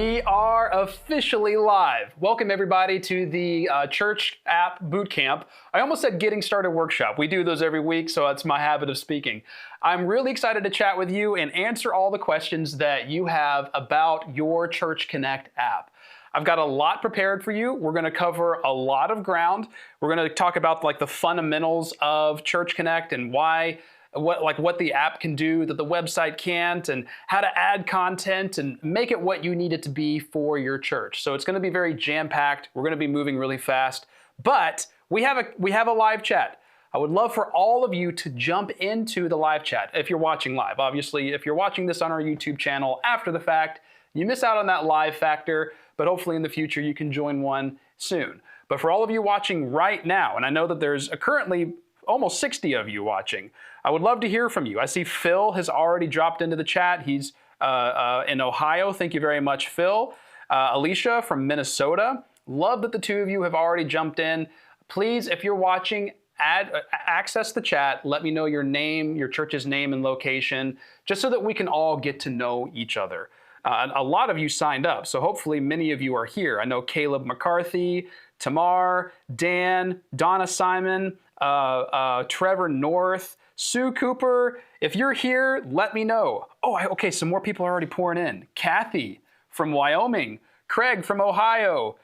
We are officially live. Welcome everybody to the Church App Bootcamp. I almost said Getting Started Workshop. We do those every week, so it's my habit of speaking. I'm really excited to chat with you and answer all the questions that you have about your Church Connect app. I've got a lot prepared for you. We're going to cover a lot of ground. We're going to talk about the fundamentals of Church Connect and what the app can do that the website can't, and how to add content and make it what you need it to be for your church. So it's going to be very jam-packed. We're going to be moving really fast, but we have a live chat. I would love for all of you to jump into the live chat if you're watching live. Obviously, if you're watching this on our YouTube channel after the fact, you miss out on that live factor, but hopefully in the future you can join one soon. But for all of you watching right now, and I know that there's currently almost 60 of you watching, I would love to hear from you. I see Phil has already dropped into the chat. He's in Ohio. Thank you very much, Phil. Alicia from Minnesota. Love that the two of you have already jumped in. Please, if you're watching, access the chat. Let me know your name, your church's name and location, just so that we can all get to know each other. A lot of you signed up, so hopefully many of you are here. I know Caleb McCarthy, Tamar, Dan, Donna Simon, Trevor North, Sue Cooper. If you're here, let me know. Oh, okay, some more people are already pouring in. Kathy from Wyoming, Craig from Ohio,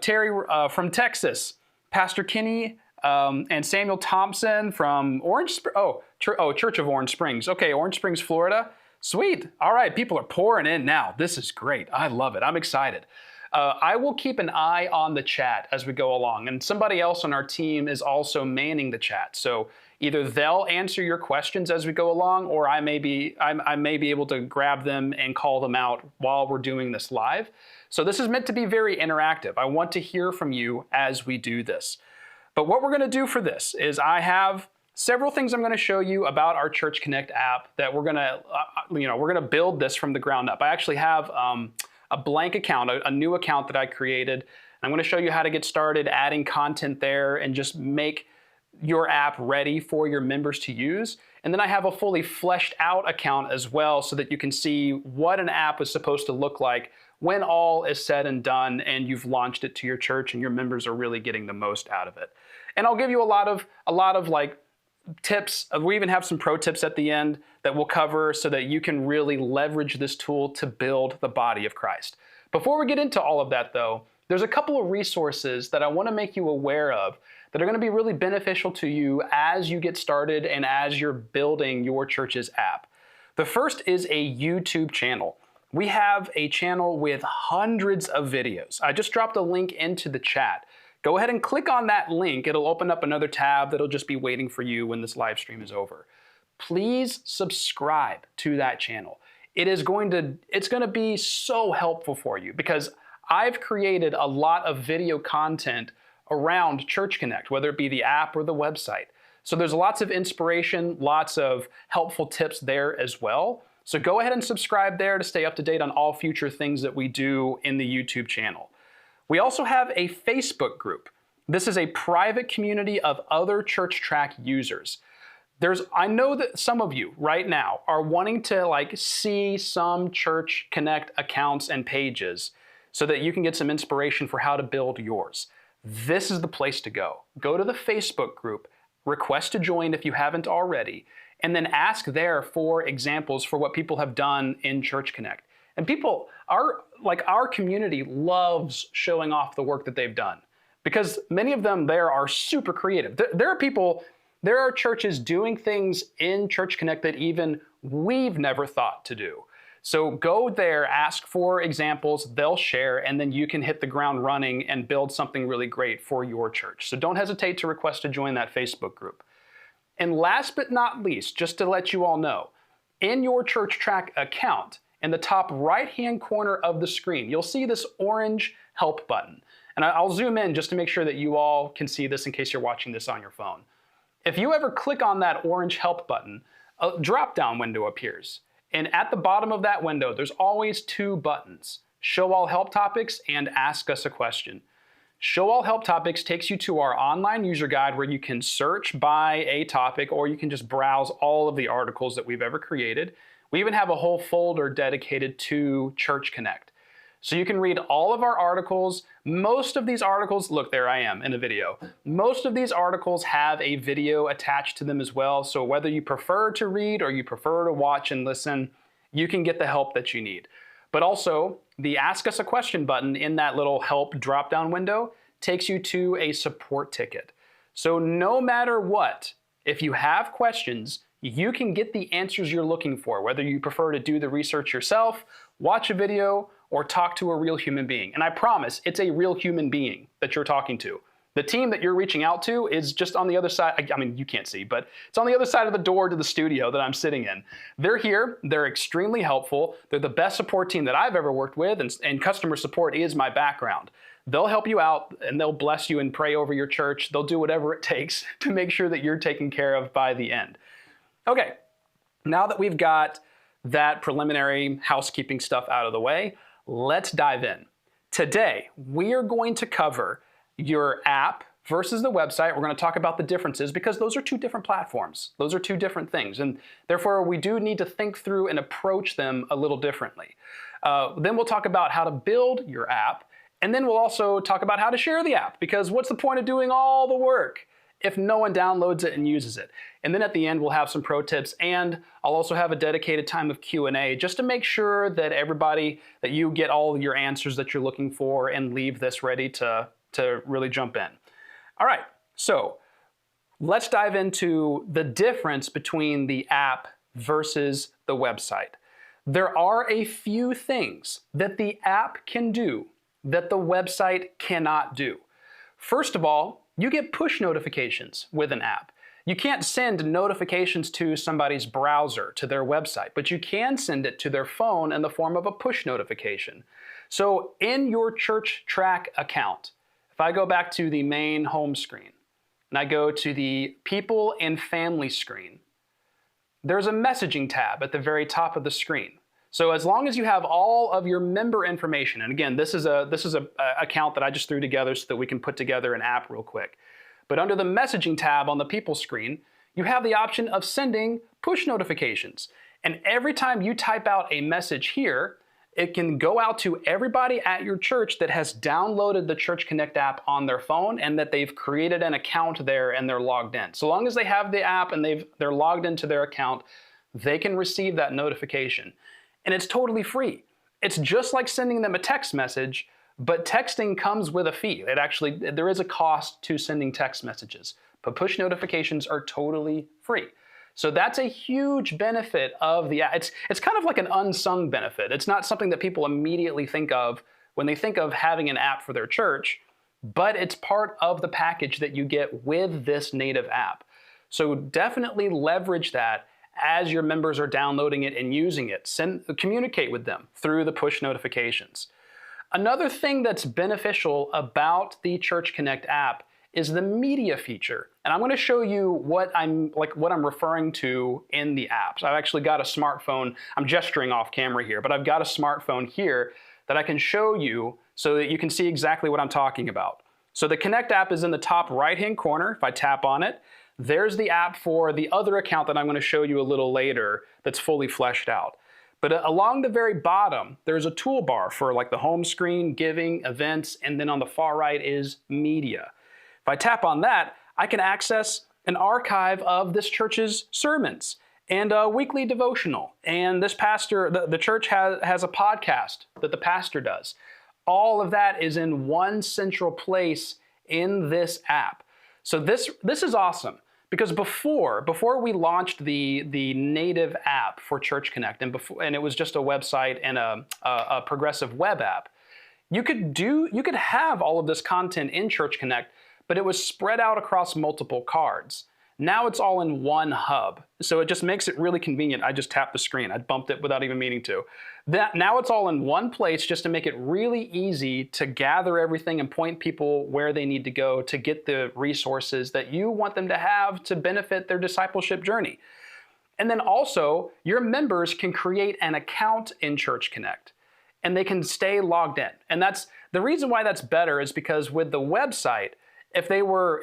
Terry from Texas, Pastor Kinney and Samuel Thompson from Church of Orange Springs. Okay, Orange Springs, Florida. Sweet. All right, people are pouring in now. This is great. I love it. I'm excited. I will keep an eye on the chat as we go along, and somebody else on our team is also manning the chat. So either they'll answer your questions as we go along, or I may be able to grab them and call them out while we're doing this live. So this is meant to be very interactive. I want to hear from you as we do this. But what we're going to do for this is I have several things I'm going to show you about our Church Connect app that we're going to build this from the ground up. I actually have a blank account, a new account that I created. I'm going to show you how to get started adding content there and just make your app ready for your members to use. And then I have a fully fleshed out account as well, so that you can see what an app is supposed to look like when all is said and done and you've launched it to your church and your members are really getting the most out of it. And I'll give you a lot of tips. We even have some pro tips at the end that we'll cover so that you can really leverage this tool to build the body of Christ. Before we get into all of that though, there's a couple of resources that I want to make you aware of that are going to be really beneficial to you as you get started and as you're building your church's app. The first is a YouTube channel. We have a channel with hundreds of videos. I just dropped a link into the chat. Go ahead and click on that link. It'll open up another tab that'll just be waiting for you when this live stream is over. Please subscribe to that channel. It's going to be so helpful for you, because I've created a lot of video content around Church Connect, whether it be the app or the website. So there's lots of inspiration, lots of helpful tips there as well. So go ahead and subscribe there to stay up to date on all future things that we do in the YouTube channel. We also have a Facebook group. This is a private community of other ChurchTrac users. I know that some of you right now are wanting to see some Church Connect accounts and pages so that you can get some inspiration for how to build yours. This is the place to go. Go to the Facebook group, request to join if you haven't already, and then ask there for examples for what people have done in Church Connect. And our community loves showing off the work that they've done, because many of them there are super creative. There are churches doing things in Church Connect that even we've never thought to do. So go there, ask for examples, they'll share, and then you can hit the ground running and build something really great for your church. So don't hesitate to request to join that Facebook group. And last but not least, just to let you all know, in your ChurchTrac account, in the top right-hand corner of the screen, you'll see this orange help button. And I'll zoom in just to make sure that you all can see this in case you're watching this on your phone. If you ever click on that orange help button, a drop-down window appears. And at the bottom of that window, there's always two buttons: Show All Help Topics and Ask Us a Question. Show All Help Topics takes you to our online user guide where you can search by a topic, or you can just browse all of the articles that we've ever created. We even have a whole folder dedicated to Church Connect. So you can read all of our articles. Most of these articles, look, there I am in a video. Most of these articles have a video attached to them as well. So whether you prefer to read or you prefer to watch and listen, you can get the help that you need. But also, the Ask Us a Question button in that little help drop-down window takes you to a support ticket. So no matter what, if you have questions, you can get the answers you're looking for, whether you prefer to do the research yourself, watch a video, or talk to a real human being. And I promise, it's a real human being that you're talking to. The team that you're reaching out to is just on the other side. I mean, you can't see, but it's on the other side of the door to the studio that I'm sitting in. They're here, they're extremely helpful. They're the best support team that I've ever worked with, and customer support is my background. They'll help you out and they'll bless you and pray over your church. They'll do whatever it takes to make sure that you're taken care of by the end. Okay, now that we've got that preliminary housekeeping stuff out of the way, let's dive in. Today, we are going to cover your app versus the website. We're going to talk about the differences because those are two different platforms. Those are two different things. And therefore, we do need to think through and approach them a little differently. Then we'll talk about how to build your app. And then we'll also talk about how to share the app, because what's the point of doing all the work if no one downloads it and uses it? And then at the end, we'll have some pro tips, and I'll also have a dedicated time of Q&A just to make sure that that you get all your answers that you're looking for and leave this ready to really jump in. All right, so let's dive into the difference between the app versus the website. There are a few things that the app can do that the website cannot do. First of all, you get push notifications with an app. You can't send notifications to somebody's browser, to their website, but you can send it to their phone in the form of a push notification. So in your ChurchTrac account, if I go back to the main home screen and I go to the People and Family screen, there's a messaging tab at the very top of the screen. So as long as you have all of your member information, and again, this is a account that I just threw together so that we can put together an app real quick. But under the messaging tab on the People screen, you have the option of sending push notifications. And every time you type out a message here, it can go out to everybody at your church that has downloaded the Church Connect app on their phone and that they've created an account there and they're logged in. So long as they have the app and they're logged into their account, they can receive that notification. And it's totally free. It's just like sending them a text message, but texting comes with a fee. There is a cost to sending text messages, but push notifications are totally free. So that's a huge benefit of the app. It's kind of like an unsung benefit. It's not something that people immediately think of when they think of having an app for their church, but it's part of the package that you get with this native app. So definitely leverage that as your members are downloading it and using it. Communicate with them through the push notifications. Another thing that's beneficial about the Church Connect app is the media feature. And I'm going to show you what I'm referring to in the app. So I've actually got a smartphone. I'm gesturing off camera here, but I've got a smartphone here that I can show you so that you can see exactly what I'm talking about. So the Connect app is in the top right-hand corner. If I tap on it, there's the app for the other account that I'm going to show you a little later that's fully fleshed out. But along the very bottom, there's a toolbar for like the home screen, giving, events, and then on the far right is media. If I tap on that, I can access an archive of this church's sermons and a weekly devotional. And this pastor, the church has a podcast that the pastor does. All of that is in one central place in this app. So this is awesome. Because before we launched the native app for Church Connect, and it was just a website and a progressive web app, you could have all of this content in Church Connect, but it was spread out across multiple cards. Now it's all in one hub, so it just makes it really convenient. I just tapped the screen. I bumped it without even meaning to. Now it's all in one place just to make it really easy to gather everything and point people where they need to go to get the resources that you want them to have to benefit their discipleship journey. And then also, your members can create an account in Church Connect and they can stay logged in. And that's the reason why that's better is because with the website, if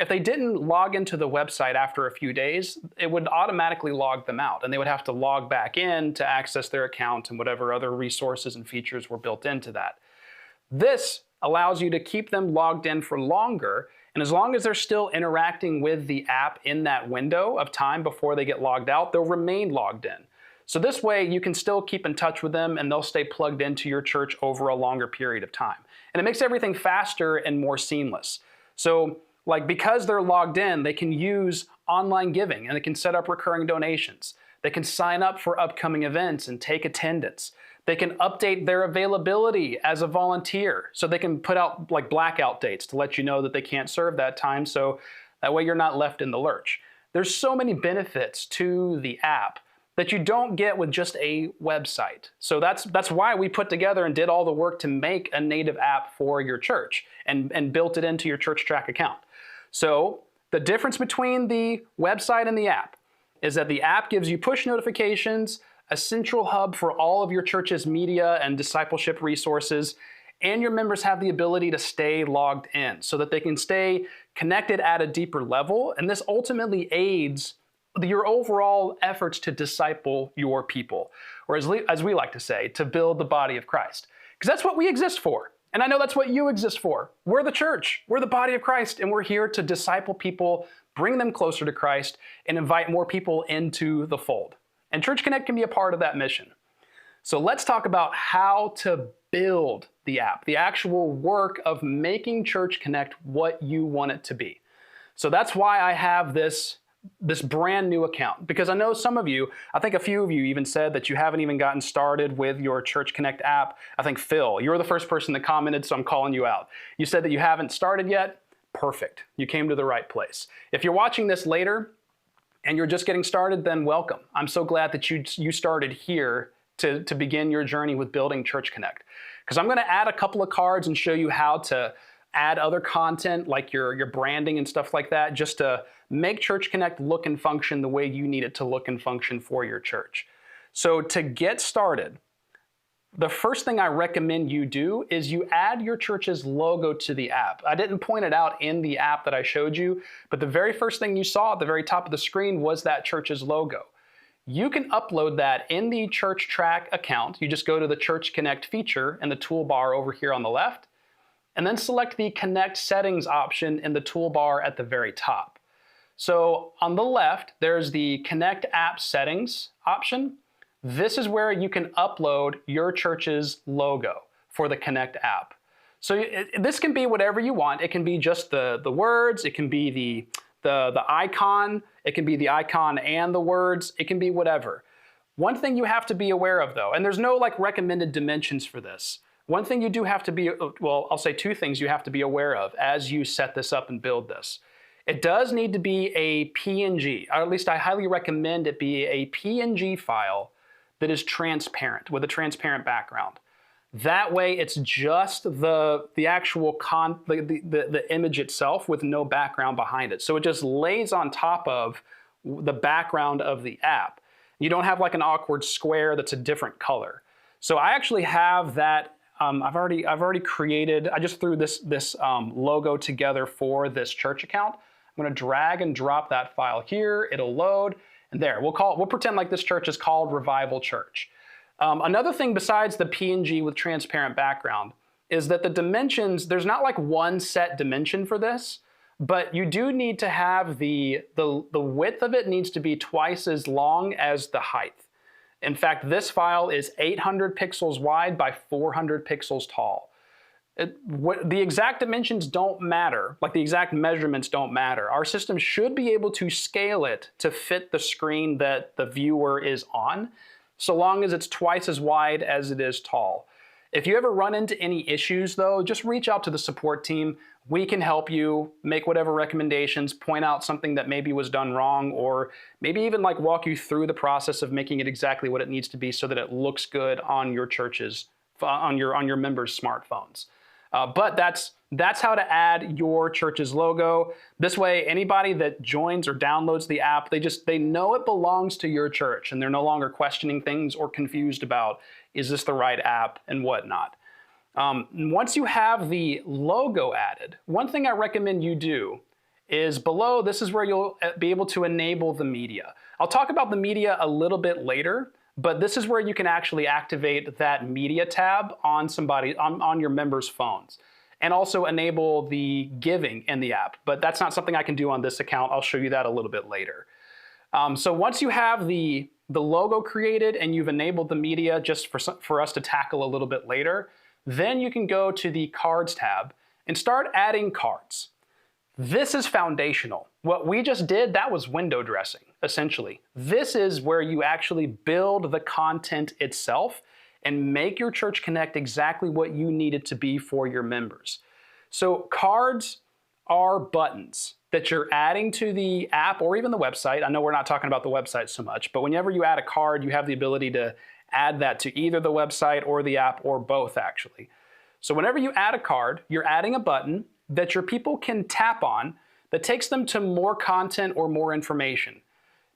they didn't log into the website after a few days, it would automatically log them out and they would have to log back in to access their account and whatever other resources and features were built into that. This allows you to keep them logged in for longer, and as long as they're still interacting with the app in that window of time before they get logged out, they'll remain logged in. So this way you can still keep in touch with them and they'll stay plugged into your church over a longer period of time. And it makes everything faster and more seamless. So because they're logged in, they can use online giving and they can set up recurring donations. They can sign up for upcoming events and take attendance. They can update their availability as a volunteer. So they can put out blackout dates to let you know that they can't serve that time. So that way you're not left in the lurch. There's so many benefits to the app that you don't get with just a website. So that's why we put together and did all the work to make a native app for your church and built it into your ChurchTrac account. So the difference between the website and the app is that the app gives you push notifications, a central hub for all of your church's media and discipleship resources, and your members have the ability to stay logged in so that they can stay connected at a deeper level. And this ultimately aids your overall efforts to disciple your people, or as we like to say, to build the body of Christ. Because that's what we exist for. And I know that's what you exist for. We're the church, we're the body of Christ, and we're here to disciple people, bring them closer to Christ, and invite more people into the fold. And Church Connect can be a part of that mission. So let's talk about how to build the app, the actual work of making Church Connect what you want it to be. So that's why I have this brand new account, because I know some of you, I think a few of you even said that you haven't even gotten started with your Church Connect app. I think Phil, you're the first person that commented, so I'm calling you out. You said that you haven't started yet. Perfect. You came to the right place. If you're watching this later and you're just getting started, then welcome. I'm so glad that you started here to begin your journey with building Church Connect. Because I'm going to add a couple of cards and show you how to add other content like your branding and stuff like that, just to make Church Connect look and function the way you need it to look and function for your church. So to get started, the first thing I recommend you do is you add your church's logo to the app. I didn't point it out in the app that I showed you, but the very first thing you saw at the very top of the screen was that church's logo. You can upload that in the ChurchTrac account. You just go to the Church Connect feature in the toolbar over here on the left, and then select the Connect Settings option in the toolbar at the very top. So on the left, there's the Connect App Settings option. This is where you can upload your church's logo for the Connect app. So this can be whatever you want. It can be just the words, it can be the icon, it can be the icon and the words, it can be whatever. One thing you have to be aware of though, and there's no recommended dimensions for this. One thing you do have to be, well, I'll say two things you have to be aware of as you set this up and build this. It does need to be a PNG, or at least I highly recommend it be a PNG file that is transparent, with a transparent background. That way it's just the actual the image itself with no background behind it. So it just lays on top of the background of the app. You don't have an awkward square that's a different color. So I actually have that. I've already created. I just threw this logo together for this church account. I'm going to drag and drop that file here. It'll load, and there we'll pretend like this church is called Revival Church. Another thing besides the PNG with transparent background is that the dimensions. There's not one set dimension for this, but you do need to have the width of it needs to be twice as long as the height. In fact, this file is 800 pixels wide by 400 pixels tall. The exact dimensions don't matter, the exact measurements don't matter. Our system should be able to scale it to fit the screen that the viewer is on, so long as it's twice as wide as it is tall. If you ever run into any issues though, just reach out to the support team. We can help you make whatever recommendations, point out something that maybe was done wrong, or maybe even walk you through the process of making it exactly what it needs to be so that it looks good on your church's, on your members' smartphones. But that's how to add your church's logo. This way, anybody that joins or downloads the app, they know it belongs to your church, and they're no longer questioning things or confused about, is this the right app and whatnot. Once you have the logo added, one thing I recommend you do is below, this is where you'll be able to enable the media. I'll talk about the media a little bit later, but this is where you can actually activate that media tab on on your members' phones, and also enable the giving in the app. But that's not something I can do on this account. I'll show you that a little bit later. So once you have the logo created and you've enabled the media just for us to tackle a little bit later, then you can go to the cards tab and start adding cards. This is foundational. What we just did, that was window dressing, essentially. This is where you actually build the content itself and make your Church Connect exactly what you need it to be for your members. So cards are buttons that you're adding to the app or even the website. I know we're not talking about the website so much, but whenever you add a card, you have the ability to add that to either the website or the app, or both actually. So whenever you add a card, you're adding a button that your people can tap on that takes them to more content or more information.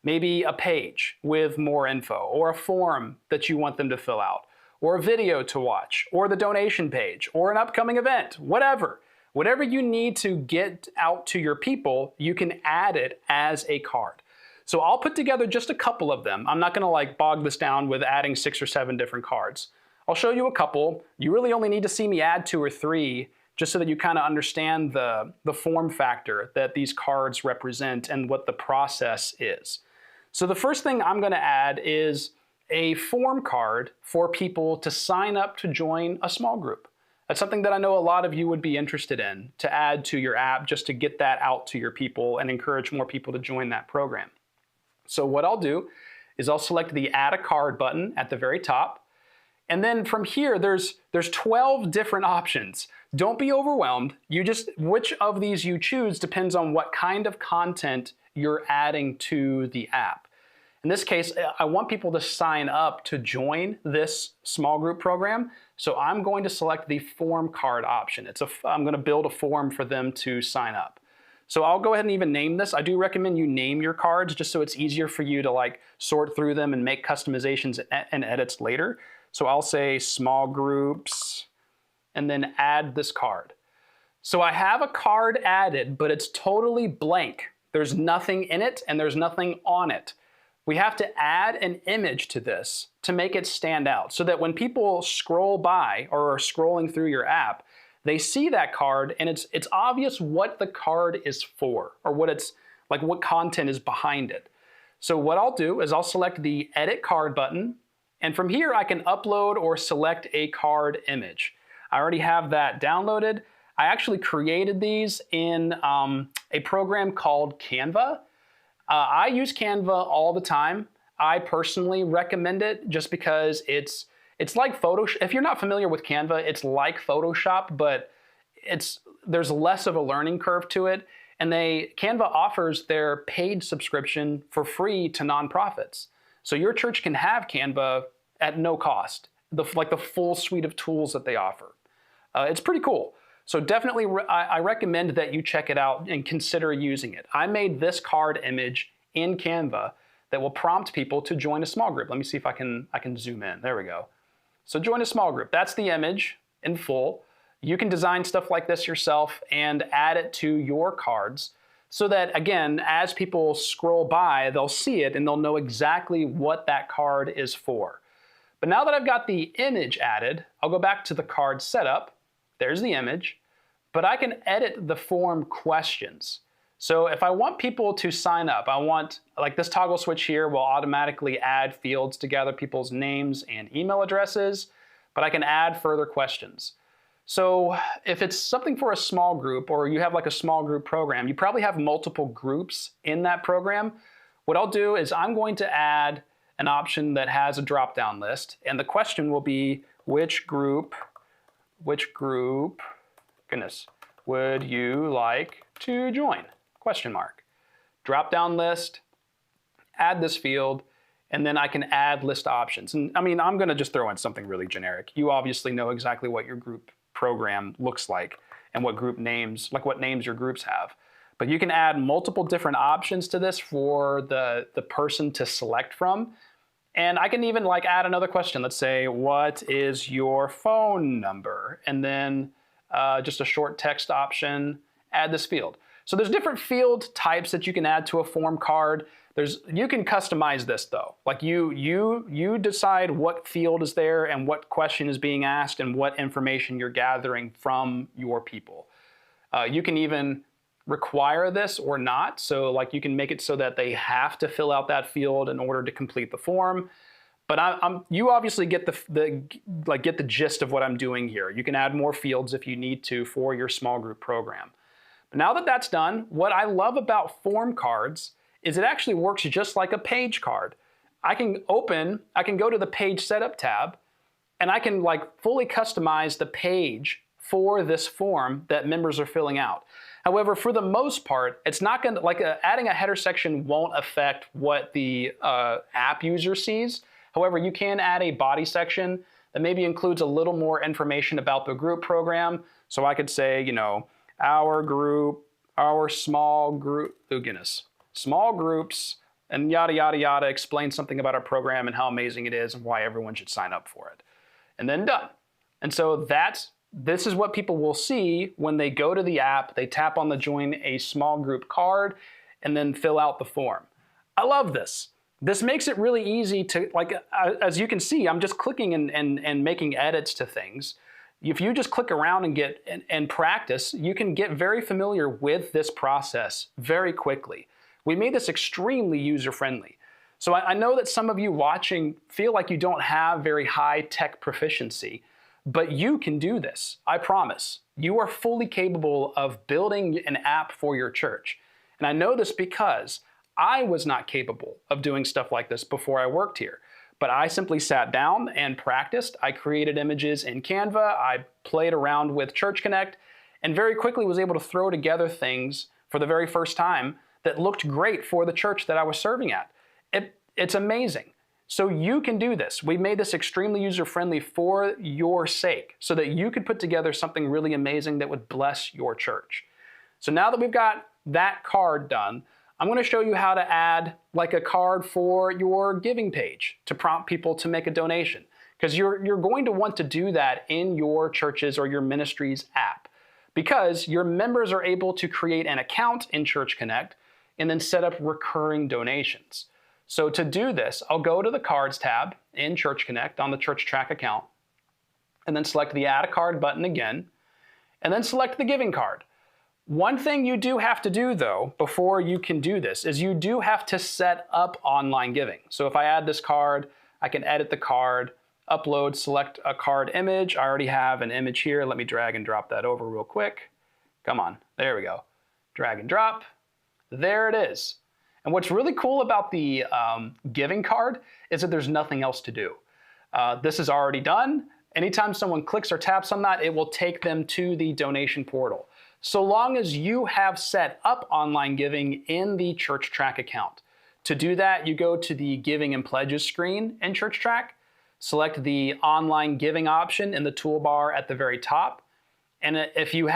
Maybe a page with more info, or a form that you want them to fill out, or a video to watch, or the donation page, or an upcoming event, whatever. Whatever you need to get out to your people, you can add it as a card. So I'll put together just a couple of them. I'm not gonna bog this down with adding 6 or 7 different cards. I'll show you a couple. You really only need to see me add 2 or 3 just so that you kind of understand the form factor that these cards represent and what the process is. So the first thing I'm gonna add is a form card for people to sign up to join a small group. That's something that I know a lot of you would be interested in, to add to your app just to get that out to your people and encourage more people to join that program. So what I'll do is I'll select the Add a Card button at the very top. And then from here, there's 12 different options. Don't be overwhelmed. Which of these you choose depends on what kind of content you're adding to the app. In this case, I want people to sign up to join this small group program. So I'm going to select the form card option. I'm going to build a form for them to sign up. So I'll go ahead and even name this. I do recommend you name your cards just so it's easier for you to sort through them and make customizations and edits later. So I'll say small groups and then add this card. So I have a card added, but it's totally blank. There's nothing in it and there's nothing on it. We have to add an image to this to make it stand out so that when people scroll by or are scrolling through your app, they see that card and it's obvious what the card is for, or what content is behind it. So what I'll do is I'll select the Edit Card button, and from here I can upload or select a card image. I already have that downloaded. I actually created these in a program called Canva. I use Canva all the time. I personally recommend it just because it's like Photoshop. If you're not familiar with Canva, it's like Photoshop, but there's less of a learning curve to it. And Canva offers their paid subscription for free to nonprofits. So your church can have Canva at no cost, the full suite of tools that they offer. It's pretty cool. So definitely, I recommend that you check it out and consider using it. I made this card image in Canva that will prompt people to join a small group. Let me see if I can zoom in. There we go. So join a small group. That's the image in full. You can design stuff like this yourself and add it to your cards so that, again, as people scroll by, they'll see it and they'll know exactly what that card is for. But now that I've got the image added, I'll go back to the card setup. There's the image, but I can edit the form questions. So if I want people to sign up, I want, this toggle switch here will automatically add fields to gather people's names and email addresses, but I can add further questions. So if it's something for a small group, or you have a small group program, you probably have multiple groups in that program. What I'll do is I'm going to add an option that has a drop-down list, and the question will be, which group, would you like to join? Question mark. Drop-down list, add this field, and then I can add list options. And I'm gonna just throw in something really generic. You obviously know exactly what your group program looks like and what group names, what names your groups have. But you can add multiple different options to this for the person to select from. And I can even add another question. Let's say, what is your phone number? And then just a short text option, add this field. So there's different field types that you can add to a form card. You can customize this though. Like you decide what field is there and what question is being asked and what information you're gathering from your people. You can even require this or not. So like you can make it so that they have to fill out that field in order to complete the form. But you obviously get the gist of what I'm doing here. You can add more fields if you need to for your small group program. But now that that's done, what I love about form cards is it actually works just like a page card. I can go to the page setup tab, and I can like fully customize the page for this form that members are filling out. However, for the most part, it's not going to, adding a header section won't affect what the app user sees. However, you can add a body section that maybe includes a little more information about the group program. So I could say, you know, our group, our small group, oh goodness, small groups, and yada, yada, yada, explain something about our program and how amazing it is and why everyone should sign up for it. And then done. And so this is what people will see when they go to the app, they tap on the join a small group card, and then fill out the form. I love this. This makes it really easy to, as you can see, I'm just clicking and making edits to things. If you just click around and practice, you can get very familiar with this process very quickly. We made this extremely user-friendly. So I know that some of you watching feel like you don't have very high tech proficiency, but you can do this, I promise. You are fully capable of building an app for your church. And I know this because I was not capable of doing stuff like this before I worked here. But I simply sat down and practiced. I created images in Canva. I played around with ChurchConnect and very quickly was able to throw together things for the very first time that looked great for the church that I was serving at. It's amazing. So you can do this. We made this extremely user-friendly for your sake so that you could put together something really amazing that would bless your church. So now that we've got that card done, I'm going to show you how to add like a card for your giving page to prompt people to make a donation. Because you're going to want to do that in your church's or your ministry's app. Because your members are able to create an account in ChurchConnect and then set up recurring donations. So to do this, I'll go to the Cards tab in ChurchConnect on the ChurchTrac account, and then select the Add a Card button again, and then select the Giving card. One thing you do have to do, though, before you can do this, is you do have to set up online giving. So if I add this card, I can edit the card, upload, select a card image. I already have an image here. Let me drag and drop that over real quick. Come on, there we go. Drag and drop. There it is. And what's really cool about the giving card is that there's nothing else to do. This is already done. Anytime someone clicks or taps on that, it will take them to the donation portal. So long as you have set up online giving in the ChurchTrac account. To do that, you go to the Giving and Pledges screen in ChurchTrac, select the online giving option in the toolbar at the very top. And if you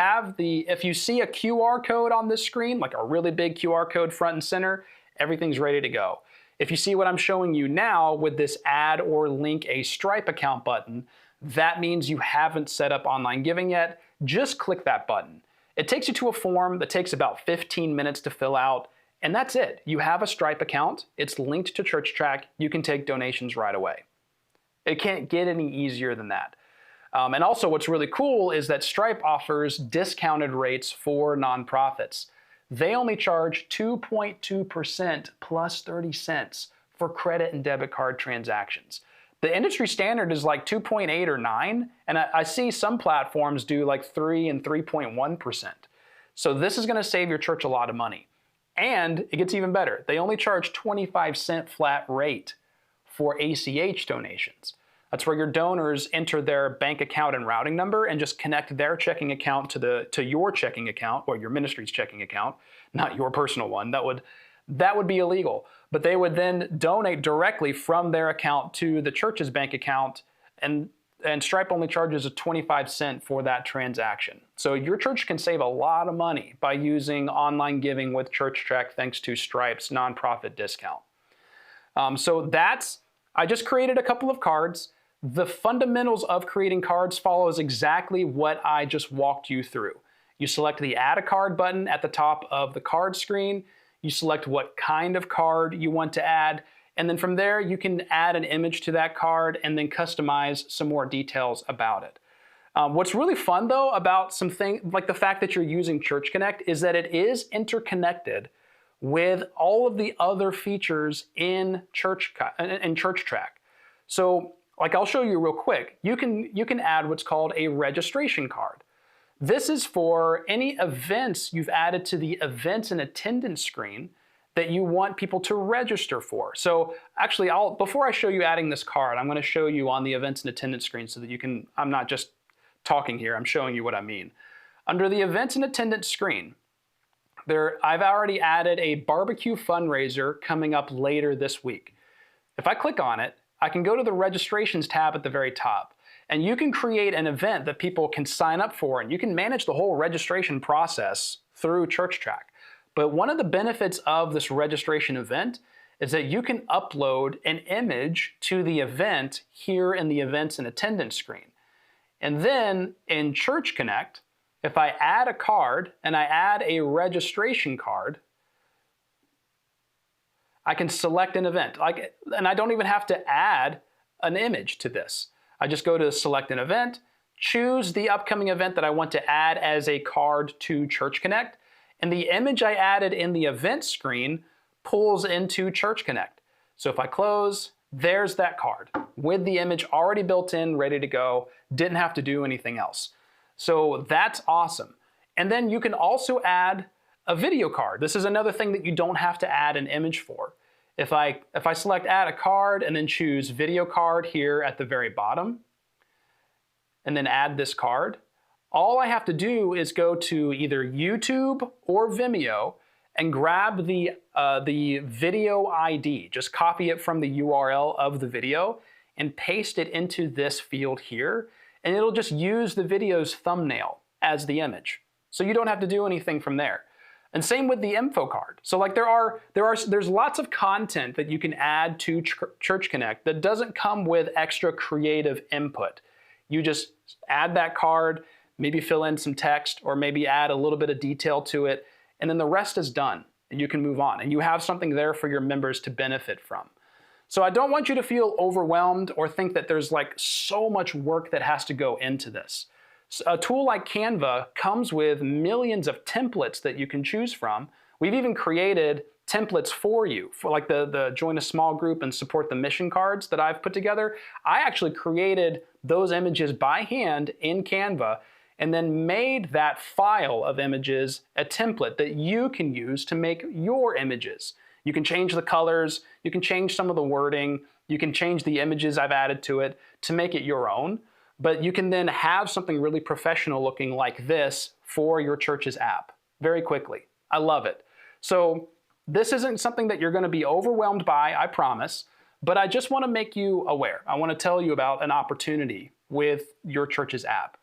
see a QR code on this screen, like a really big QR code front and center, everything's ready to go. If you see what I'm showing you now with this add or link a Stripe account button, that means you haven't set up online giving yet. Just click that button. It takes you to a form that takes about 15 minutes to fill out, and that's it. You have a Stripe account, it's linked to ChurchTrac, you can take donations right away. It can't get any easier than that. And also what's really cool is that Stripe offers discounted rates for nonprofits. They only charge 2.2% plus 30 cents for credit and debit card transactions. The industry standard is like 2.8 or 9, and I see some platforms do like 3 and 3.1%. So this is going to save your church a lot of money. And it gets even better. They only charge 25-cent flat rate for ACH donations. That's where your donors enter their bank account and routing number and just connect their checking account to your checking account, or your ministry's checking account, not your personal one. That would be illegal. But they would then donate directly from their account to the church's bank account, and Stripe only charges a 25-cent for that transaction. So your church can save a lot of money by using online giving with ChurchTrac thanks to Stripe's nonprofit discount. I just created a couple of cards. The fundamentals of creating cards follows exactly what I just walked you through. You select the Add a Card button at the top of the card screen. You select what kind of card you want to add, and then from there you can add an image to that card and then customize some more details about it. What's really fun though about something like the fact that you're using Church Connect is that it is interconnected with all of the other features in ChurchTrac. So like I'll show you real quick, you can add what's called a registration card. This is for any events you've added to the events and attendance screen that you want people to register for. So actually, before I show you adding this card, I'm going to show you on the events and attendance screen so that you can, I'm not just talking here, I'm showing you what I mean. Under the events and attendance screen, I've already added a barbecue fundraiser coming up later this week. If I click on it, I can go to the registrations tab at the very top, and you can create an event that people can sign up for, and you can manage the whole registration process through ChurchTrac. But one of the benefits of this registration event is that you can upload an image to the event here in the events and attendance screen. And then in Church Connect, if I add a card and I add a registration card, I can select an event. And I don't even have to add an image to this. I just go to select an event, choose the upcoming event that I want to add as a card to Church Connect, and the image I added in the event screen pulls into Church Connect. So if I close, there's that card with the image already built in, ready to go, didn't have to do anything else. So that's awesome. And then you can also add a video card. This is another thing that you don't have to add an image for. If I select add a card and then choose video card here at the very bottom, and then add this card, all I have to do is go to either YouTube or Vimeo and grab the video ID. Just copy it from the URL of the video and paste it into this field here, and it'll just use the video's thumbnail as the image. So you don't have to do anything from there. And same with the info card. So like there's lots of content that you can add to Church Connect that doesn't come with extra creative input. You just add that card, maybe fill in some text, or maybe add a little bit of detail to it, and then the rest is done, and you can move on. And you have something there for your members to benefit from. So I don't want you to feel overwhelmed or think that there's like so much work that has to go into this. A tool like Canva comes with millions of templates that you can choose from. We've even created templates for you, for like the join a small group and support the mission cards that I've put together. I actually created those images by hand in Canva and then made that file of images a template that you can use to make your images. You can change the colors, you can change some of the wording, you can change the images I've added to it to make it your own. But you can then have something really professional looking like this for your church's app very quickly. I love it. So this isn't something that you're going to be overwhelmed by, I promise, but I just want to make you aware. I want to tell you about an opportunity with your church's app.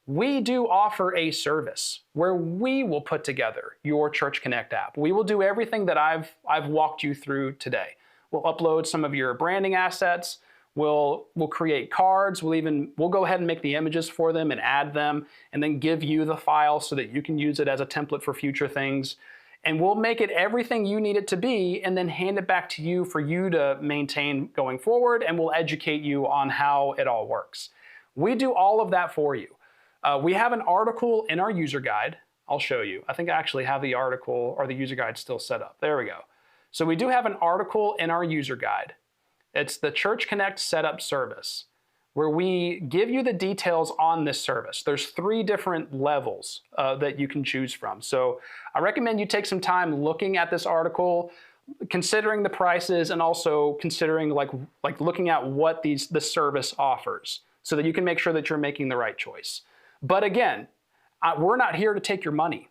We do offer a service where we will put together your Church Connect app. We will do everything that I've walked you through today. We'll upload some of your branding assets. We'll create cards. We'll go ahead and make the images for them and add them, and then give you the file so that you can use it as a template for future things. And we'll make it everything you need it to be, and then hand it back to you for you to maintain going forward, and we'll educate you on how it all works. We do all of that for you. We have an article in our user guide. I'll show you. I think I actually have the article or the user guide still set up. There we go. So we do have an article in our user guide. It's the Church Connect Setup Service, where we give you the details on this service. There's 3 different levels that you can choose from. So I recommend you take some time looking at this article, considering the prices, and also considering like looking at what this service offers so that you can make sure that you're making the right choice. But again, we're not here to take your money.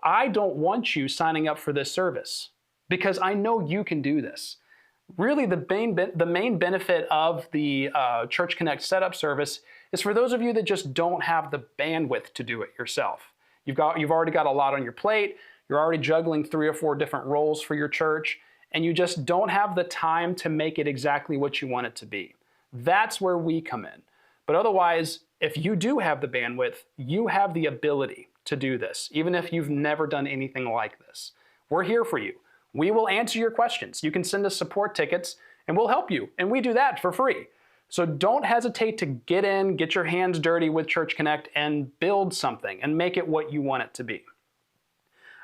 I don't want you signing up for this service because I know you can do this. Really, the main benefit of the Church Connect setup service is for those of you that just don't have the bandwidth to do it yourself. You've already got a lot on your plate, you're already juggling 3 or 4 different roles for your church, and you just don't have the time to make it exactly what you want it to be. That's where we come in. But otherwise, if you do have the bandwidth, you have the ability to do this, even if you've never done anything like this. We're here for you. We will answer your questions. You can send us support tickets and we'll help you. And we do that for free. So don't hesitate to get in, get your hands dirty with Church Connect and build something and make it what you want it to be.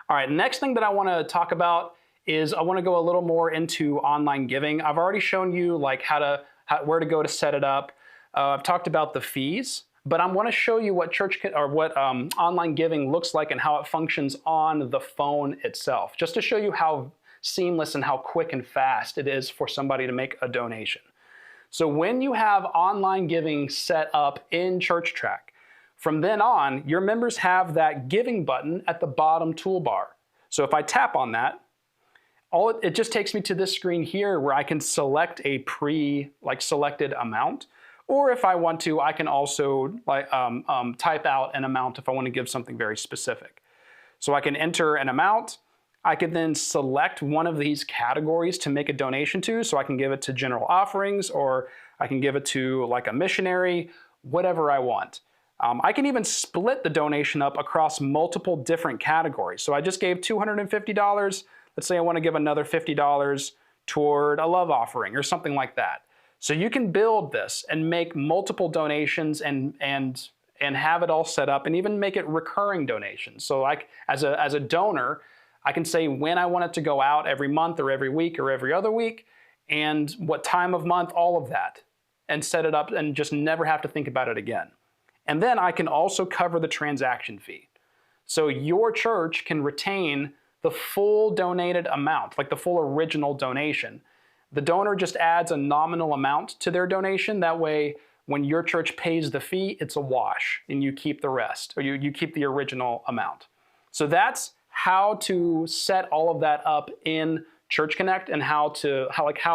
All right, next thing that I want to talk about is I want to go a little more into online giving. I've already shown you like where to go to set it up. I've talked about the fees, but I want to show you what online giving looks like and how it functions on the phone itself, just to show you how seamless and how quick and fast it is for somebody to make a donation. So when you have online giving set up in ChurchTrac, from then on, your members have that giving button at the bottom toolbar. So if I tap on that, it just takes me to this screen here where I can select a selected amount. Or if I want to, I can also type out an amount if I want to give something very specific. So I can enter an amount. I can then select one of these categories to make a donation to. So I can give it to general offerings, or I can give it to like a missionary, whatever I want. I can even split the donation up across multiple different categories. So I just gave $250. Let's say I want to give another $50 toward a love offering or something like that. So you can build this and make multiple donations and have it all set up and even make it recurring donations. So like as a donor, I can say when I want it to go out every month or every week or every other week and what time of month, all of that, and set it up and just never have to think about it again. And then I can also cover the transaction fee. So your church can retain the full donated amount, like the full original donation. The donor just adds a nominal amount to their donation. That way, when your church pays the fee, it's a wash and you keep the rest, or you keep the original amount. So that's how to set all of that up in Church Connect and how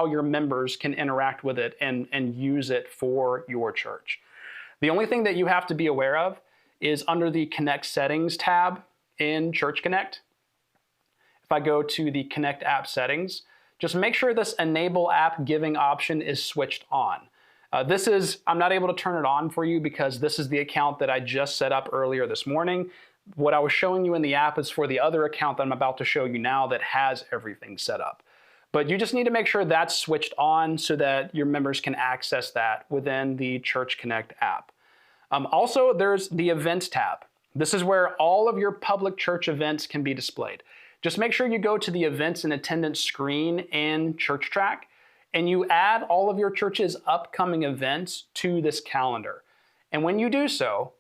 your members can interact with it and use it for your church. The only thing that you have to be aware of is under the Connect Settings tab in Church Connect. If I go to the Connect app settings, just make sure this enable app giving option is switched on. I'm not able to turn it on for you because this is the account that I just set up earlier this morning. What I was showing you in the app is for the other account that I'm about to show you now that has everything set up. But you just need to make sure that's switched on so that your members can access that within the Church Connect app. Also, there's the Events tab. This is where all of your public church events can be displayed. Just make sure you go to the Events and Attendance screen in ChurchTrac and you add all of your church's upcoming events to this calendar. And when you do so,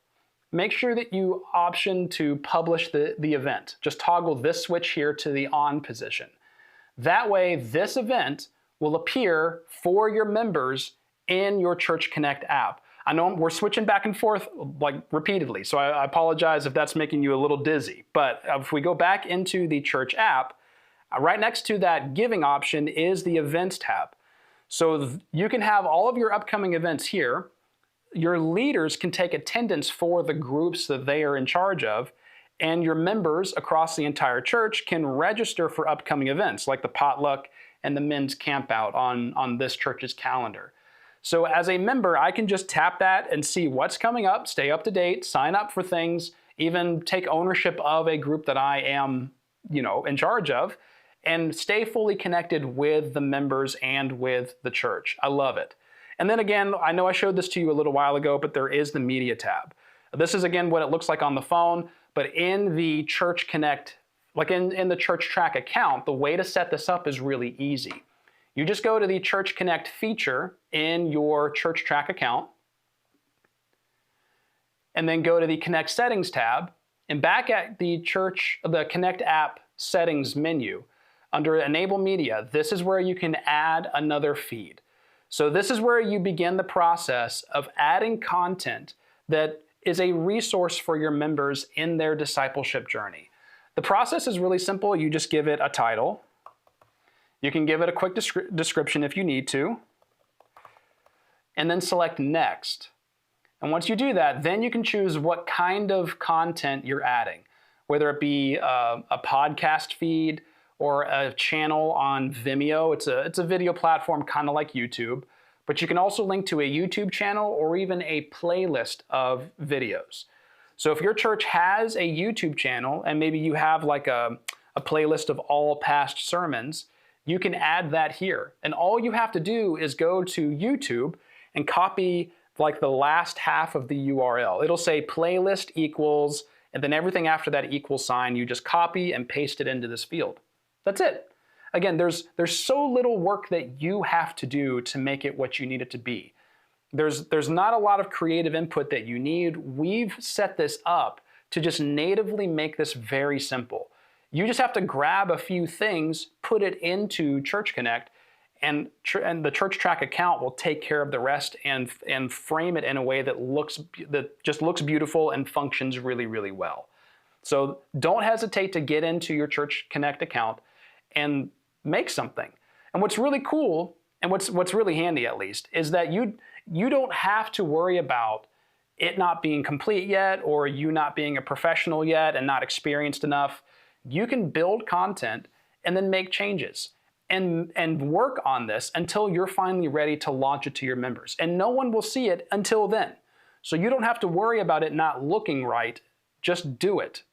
make sure that you option to publish the event. Just toggle this switch here to the on position. That way, this event will appear for your members in your Church Connect app. I know we're switching back and forth like repeatedly, so I apologize if that's making you a little dizzy. But if we go back into the church app, right next to that giving option is the Events tab. So you can have all of your upcoming events here. Your leaders can take attendance for the groups that they are in charge of, and your members across the entire church can register for upcoming events like the potluck and the men's campout on this church's calendar. So as a member, I can just tap that and see what's coming up, stay up to date, sign up for things, even take ownership of a group that I am, in charge of, and stay fully connected with the members and with the church. I love it. And then again, I know I showed this to you a little while ago, but there is the Media tab. This is again what it looks like on the phone, but in the Church Connect, like in the ChurchTrac account, the way to set this up is really easy. You just go to the Church Connect feature in your ChurchTrac account, and then go to the Connect Settings tab, and back at the Connect app settings menu, under Enable Media, this is where you can add another feed. So this is where you begin the process of adding content that is a resource for your members in their discipleship journey. The process is really simple. You just give it a title. You can give it a quick description if you need to, and then select Next. And once you do that, then you can choose what kind of content you're adding, whether it be a podcast feed or a channel on Vimeo. It's a video platform kind of like YouTube, but you can also link to a YouTube channel or even a playlist of videos. So if your church has a YouTube channel and maybe you have like a playlist of all past sermons, you can add that here. And all you have to do is go to YouTube and copy like the last half of the URL. It'll say playlist equals, and then everything after that equals sign, you just copy and paste it into this field. That's it. Again, there's so little work that you have to do to make it what you need it to be. There's not a lot of creative input that you need. We've set this up to just natively make this very simple. You just have to grab a few things, put it into Church Connect, and the ChurchTrac account will take care of the rest and frame it in a way that just looks beautiful and functions really, really well. So don't hesitate to get into your Church Connect account and make something. And what's really cool, and what's really handy at least, is that you don't have to worry about it not being complete yet or you not being a professional yet and not experienced enough. You can build content and then make changes and work on this until you're finally ready to launch it to your members. And no one will see it until then. So you don't have to worry about it not looking right. Just do it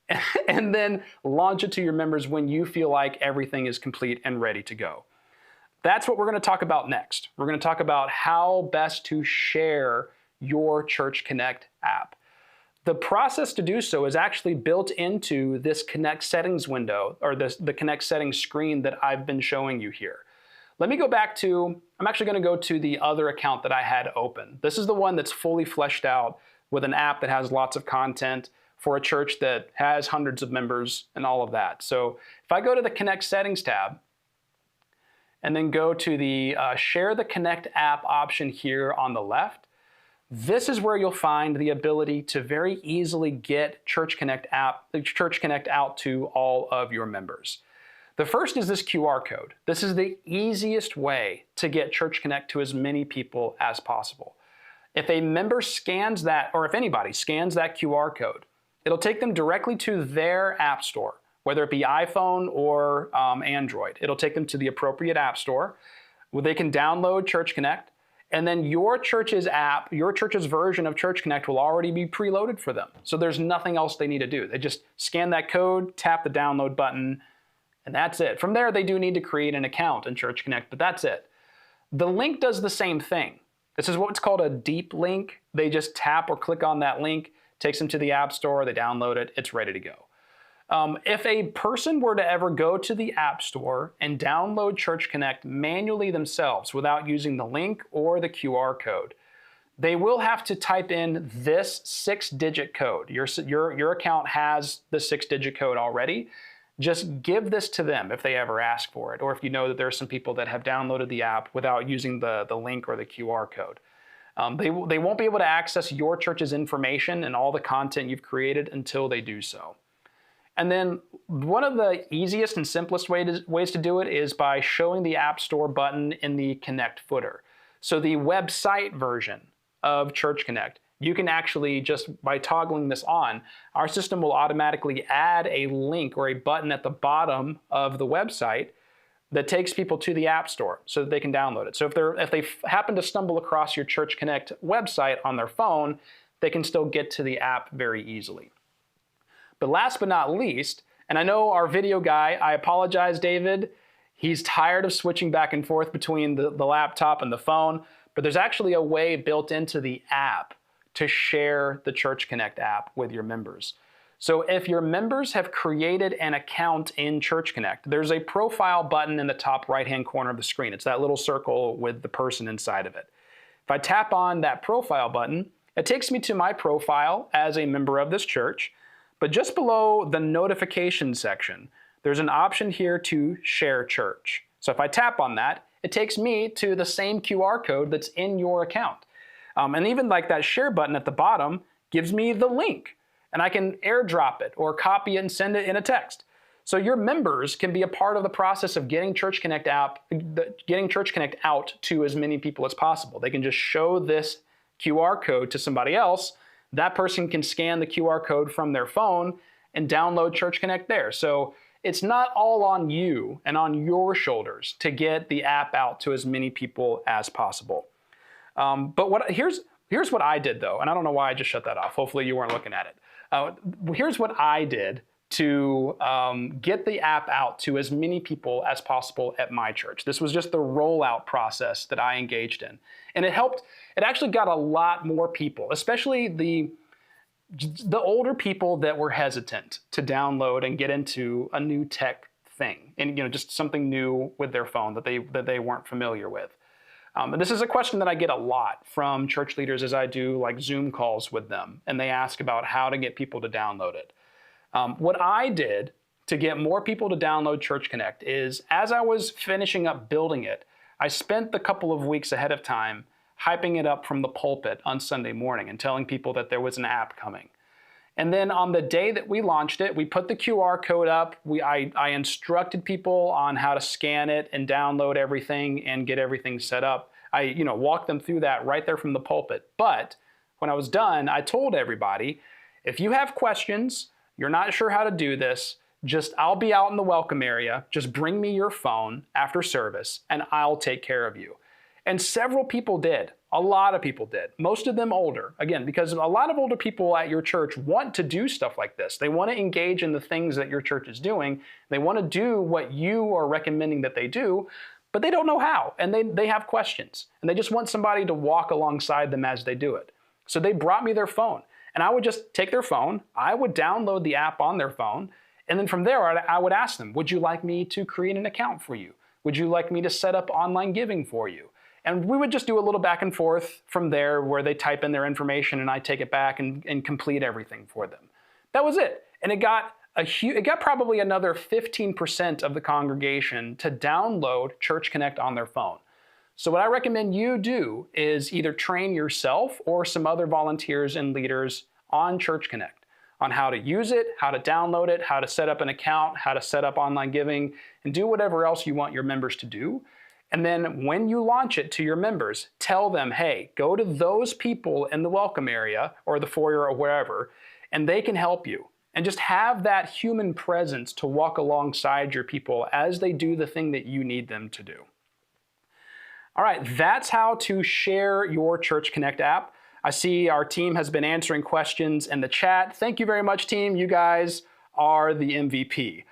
and then launch it to your members when you feel like everything is complete and ready to go. That's what we're going to talk about next. We're going to talk about how best to share your Church Connect app. The process to do so is actually built into this Connect settings window, or the Connect settings screen that I've been showing you here. Let me go back to, I'm actually going to go to the other account that I had open. This is the one that's fully fleshed out with an app that has lots of content for a church that has hundreds of members and all of that. So if I go to the Connect settings tab, and then go to the Share the Connect app option here on the left, this is where you'll find the ability to very easily get Church Connect out to all of your members. The first is this QR code. This is the easiest way to get Church Connect to as many people as possible. If a member scans that, or if anybody scans that QR code, it'll take them directly to their app store, whether it be iPhone or Android. It'll take them to the appropriate app store where they can download Church Connect, and then your church's app, your church's version of Church Connect will already be preloaded for them. So there's nothing else they need to do. They just scan that code, tap the download button, and that's it. From there, they do need to create an account in Church Connect, but that's it. The link does the same thing. This is what's called a deep link. They just tap or click on that link, takes them to the app store, they download it, it's ready to go. If a person were to ever go to the App Store and download Church Connect manually themselves without using the link or the QR code, they will have to type in this 6-digit code. Your account has the 6-digit code already. Just give this to them if they ever ask for it, or if you know that there are some people that have downloaded the app without using the link or the QR code. They won't be able to access your church's information and all the content you've created until they do so. And then one of the easiest and simplest ways to do it is by showing the App Store button in the Connect footer. So the website version of Church Connect, you can actually just by toggling this on, our system will automatically add a link or a button at the bottom of the website that takes people to the App Store so that they can download it. So if they happen to stumble across your Church Connect website on their phone, they can still get to the app very easily. But last but not least, and I know our video guy, I apologize, David, he's tired of switching back and forth between the laptop and the phone, but there's actually a way built into the app to share the Church Connect app with your members. So if your members have created an account in Church Connect, there's a profile button in the top right-hand corner of the screen. It's that little circle with the person inside of it. If I tap on that profile button, it takes me to my profile as a member of this church. But just below the notification section, there's an option here to share church. So if I tap on that, it takes me to the same QR code that's in your account. And even like that share button at the bottom gives me the link, and I can airdrop it or copy it and send it in a text. So your members can be a part of the process of getting Church Connect out to as many people as possible. They can just show this QR code to somebody else. That person can scan the QR code from their phone and download Church Connect there. So it's not all on you and on your shoulders to get the app out to as many people as possible. But here's what I did though, and I don't know why I just shut that off. Hopefully you weren't looking at it. Here's what I did to get the app out to as many people as possible at my church. This was just the rollout process that I engaged in. And it helped, it actually got a lot more people, especially the older people that were hesitant to download and get into a new tech thing, and just something new with their phone that they weren't familiar with. And this is a question that I get a lot from church leaders as I do like Zoom calls with them, and they ask about how to get people to download it. What I did to get more people to download Church Connect is, as I was finishing up building it, I spent the couple of weeks ahead of time hyping it up from the pulpit on Sunday morning and telling people that there was an app coming. And then on the day that we launched it, we put the QR code up. I instructed people on how to scan it and download everything and get everything set up. I walked them through that right there from the pulpit. But when I was done, I told everybody, if you have questions, you're not sure how to do this, I'll be out in the welcome area. Just bring me your phone after service and I'll take care of you. And several people did. A lot of people did. Most of them older. Again, because a lot of older people at your church want to do stuff like this. They want to engage in the things that your church is doing. They want to do what you are recommending that they do, but they don't know how. And they have questions. And they just want somebody to walk alongside them as they do it. So they brought me their phone. And I would just take their phone. I would download the app on their phone. And then from there, I would ask them, would you like me to create an account for you? Would you like me to set up online giving for you? And we would just do a little back and forth from there where they type in their information and I take it back and complete everything for them. That was it. And it got probably another 15% of the congregation to download Church Connect on their phone. So what I recommend you do is either train yourself or some other volunteers and leaders on Church Connect on how to use it, how to download it, how to set up an account, how to set up online giving, and do whatever else you want your members to do. And then when you launch it to your members, tell them, hey, go to those people in the welcome area or the foyer or wherever, and they can help you. And just have that human presence to walk alongside your people as they do the thing that you need them to do. All right, that's how to share your Church Connect app. I see our team has been answering questions in the chat. Thank you very much, team. You guys are the MVP.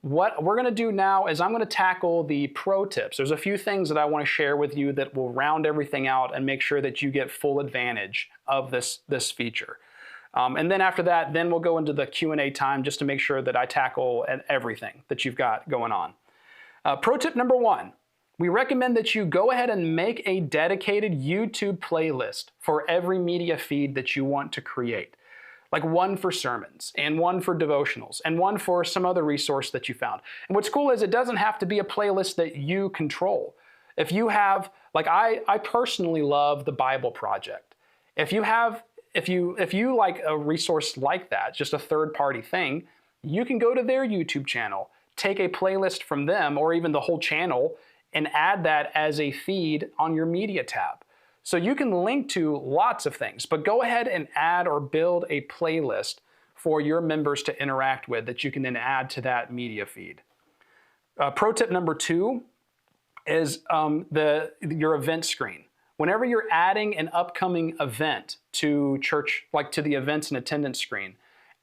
What we're going to do now is I'm going to tackle the pro tips. There's a few things that I want to share with you that will round everything out and make sure that you get full advantage of this feature. And then after that, then we'll go into the Q&A time just to make sure that I tackle everything that you've got going on. Pro tip number 1, we recommend that you go ahead and make a dedicated YouTube playlist for every media feed that you want to create. Like one for sermons, and one for devotionals, and one for some other resource that you found. And what's cool is it doesn't have to be a playlist that you control. If you have, like I personally love the Bible Project. If you like a resource like that, just a third-party thing, you can go to their YouTube channel, take a playlist from them, or even the whole channel, and add that as a feed on your media tab. So you can link to lots of things, but go ahead and add or build a playlist for your members to interact with that you can then add to that media feed. Pro tip number 2 is your event screen. Whenever you're adding an upcoming event to church, like to the events and attendance screen,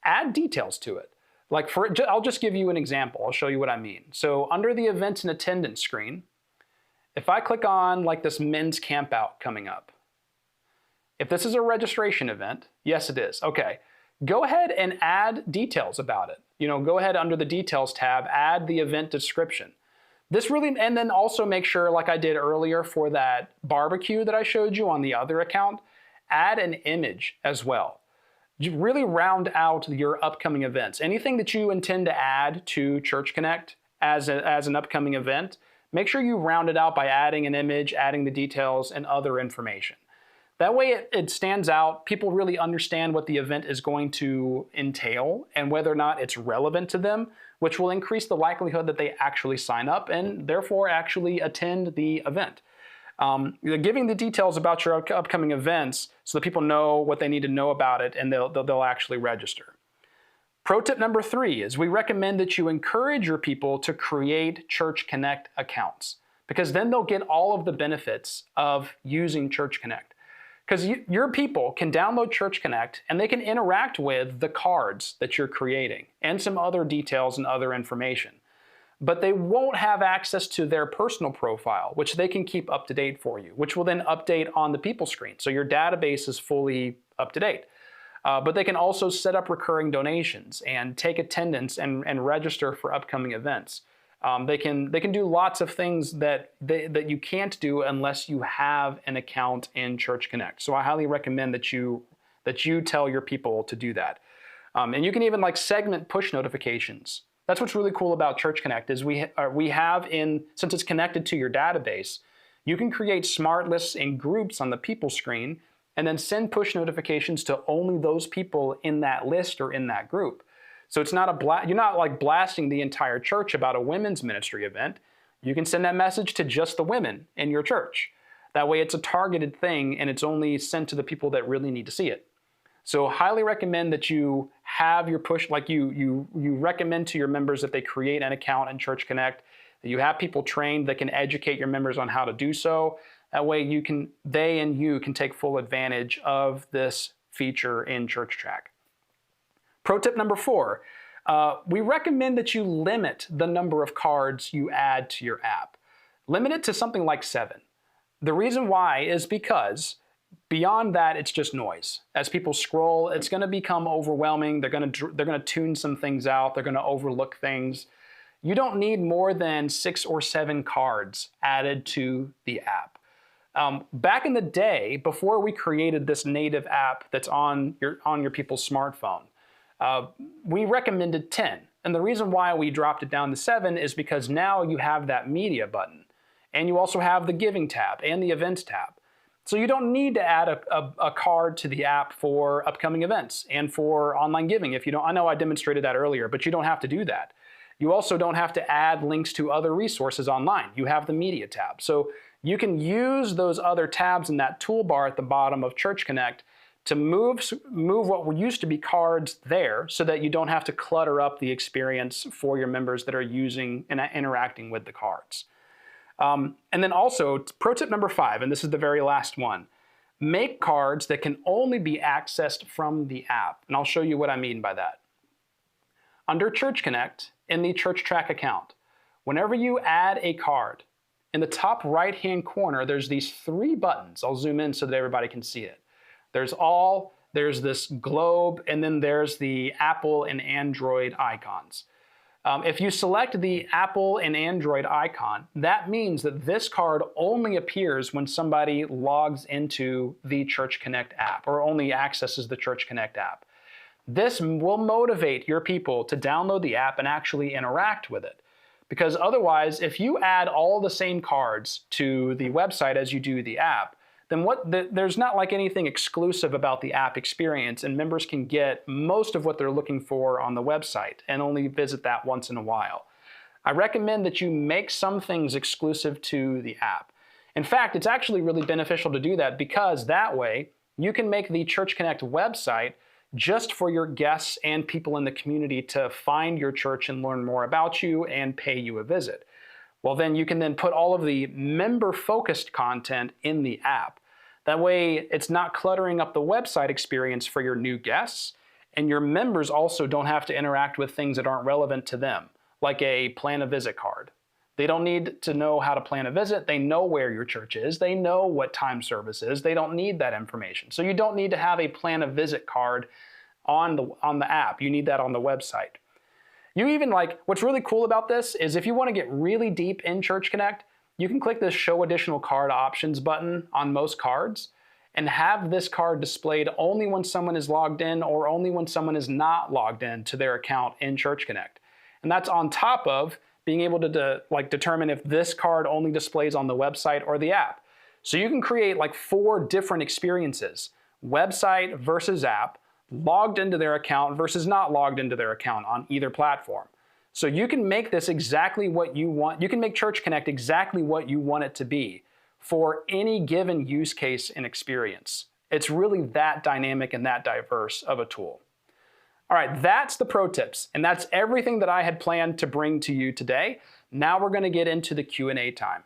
add details to it. I'll just give you an example. I'll show you what I mean. So under the events and attendance screen, if I click on like this men's camp out coming up, if this is a registration event, yes it is, okay, go ahead and add details about it. Go ahead under the details tab, add the event description. And then also make sure, like I did earlier for that barbecue that I showed you on the other account, add an image as well. You really round out your upcoming events. Anything that you intend to add to Church Connect as an upcoming event, make sure you round it out by adding an image, adding the details, and other information. That way it stands out. People really understand what the event is going to entail and whether or not it's relevant to them, which will increase the likelihood that they actually sign up and therefore actually attend the event. Giving the details about your upcoming events so that people know what they need to know about it and they'll actually register. Pro tip number 3 is we recommend that you encourage your people to create Church Connect accounts, because then they'll get all of the benefits of using Church Connect. Because your people can download Church Connect and they can interact with the cards that you're creating and some other details and other information. But they won't have access to their personal profile, which they can keep up to date for you, which will then update on the people screen. So your database is fully up to date. But they can also set up recurring donations and take attendance and register for upcoming events. They can do lots of things that you can't do unless you have an account in Church Connect. So I highly recommend that you tell your people to do that. And you can even like segment push notifications. That's what's really cool about Church Connect is we have since it's connected to your database, you can create smart lists and groups on the people screen and then send push notifications to only those people in that list or in that group. So it's not you're not like blasting the entire church about a women's ministry event. You can send that message to just the women in your church. That way it's a targeted thing and it's only sent to the people that really need to see it. So highly recommend that you have your push, like you recommend to your members that they create an account in Church Connect, that you have people trained that can educate your members on how to do so. That way they and you can take full advantage of this feature in ChurchTrac. Pro tip number 4, we recommend that you limit the number of cards you add to your app. Limit it to something like 7. The reason why is because beyond that, it's just noise. As people scroll, it's going to become overwhelming. They're going to tune some things out. They're going to overlook things. You don't need more than 6 or 7 cards added to the app. Back in the day, before we created this native app that's on your people's smartphone, we recommended 10. And the reason why we dropped it down to 7 is because now you have that media button. And you also have the giving tab and the events tab. So you don't need to add a card to the app for upcoming events and for online giving. If you don't, I know I demonstrated that earlier, but you don't have to do that. You also don't have to add links to other resources online. You have the media tab. So you can use those other tabs in that toolbar at the bottom of Church Connect to move what used to be cards there so that you don't have to clutter up the experience for your members that are using and interacting with the cards. And then also, pro tip number 5, and this is the very last one, make cards that can only be accessed from the app. And I'll show you what I mean by that. Under Church Connect, in the ChurchTrac account, whenever you add a card, in the top right-hand corner, there's these 3 buttons. I'll zoom in so that everybody can see it. There's this globe, and then there's the Apple and Android icons. If you select the Apple and Android icon, that means that this card only appears when somebody logs into the Church Connect app or only accesses the Church Connect app. This will motivate your people to download the app and actually interact with it. Because otherwise, if you add all the same cards to the website as you do the app, then there's not like anything exclusive about the app experience, and members can get most of what they're looking for on the website and only visit that once in a while. I recommend that you make some things exclusive to the app. In fact, it's actually really beneficial to do that because that way you can make the Church Connect website just for your guests and people in the community to find your church and learn more about you and pay you a visit. Well, then you can then put all of the member-focused content in the app. That way, it's not cluttering up the website experience for your new guests, and your members also don't have to interact with things that aren't relevant to them, like a plan a visit card. They don't need to know how to plan a visit. They know where your church is. They know what time service is. They don't need that information. So you don't need to have a plan a visit card on the app. You need that on the website. You even what's really cool about this is if you want to get really deep in Church Connect, you can click this Show Additional Card Options button on most cards and have this card displayed only when someone is logged in or only when someone is not logged in to their account in Church Connect. And that's on top of being able to determine if this card only displays on the website or the app. So you can create 4 different experiences, website versus app, logged into their account versus not logged into their account on either platform. So you can make this exactly what you want. You can make Church Connect exactly what you want it to be for any given use case and experience. It's really that dynamic and that diverse of a tool. All right, that's the pro tips, and that's everything that I had planned to bring to you today. Now we're going to get into the Q&A time.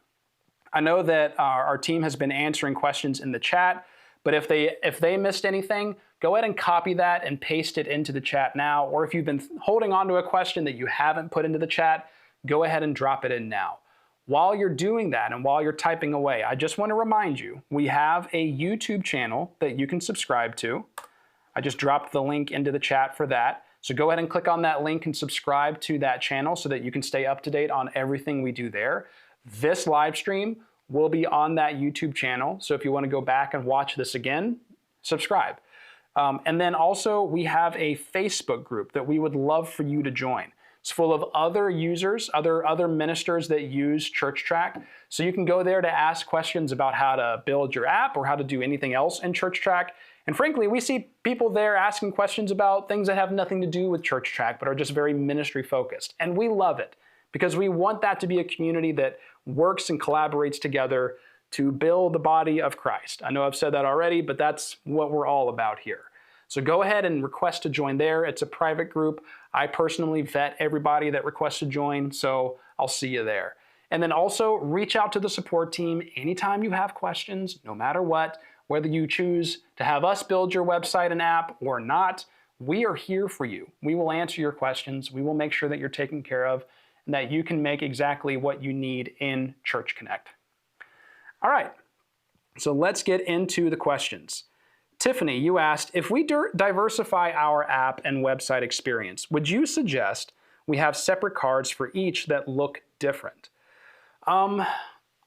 I know that our team has been answering questions in the chat, But if they missed anything, go ahead and copy that and paste it into the chat now. Or if you've been holding on to a question that you haven't put into the chat, go ahead and drop it in now. While you're doing that and while you're typing away, I just want to remind you, we have a YouTube channel that you can subscribe to. I just dropped the link into the chat for that. So go ahead and click on that link and subscribe to that channel so that you can stay up to date on everything we do there. This live stream will be on that YouTube channel. So if you want to go back and watch this again, subscribe. And then also we have a Facebook group that we would love for you to join. It's full of other users, other ministers that use ChurchTrac. So you can go there to ask questions about how to build your app or how to do anything else in ChurchTrac. And frankly, we see people there asking questions about things that have nothing to do with ChurchTrac, but are just very ministry focused. And we love it because we want that to be a community that works and collaborates together to build the body of Christ. I know I've said that already, but that's what we're all about here. So go ahead and request to join there. It's a private group. I personally vet everybody that requests to join, so I'll see you there. And then also reach out to the support team anytime you have questions, no matter what, whether you choose to have us build your website and app or not, we are here for you. We will answer your questions. We will make sure that you're taken care of and that you can make exactly what you need in Church Connect. All right, so let's get into the questions. Tiffany, you asked, if we diversify our app and website experience, would you suggest we have separate cards for each that look different?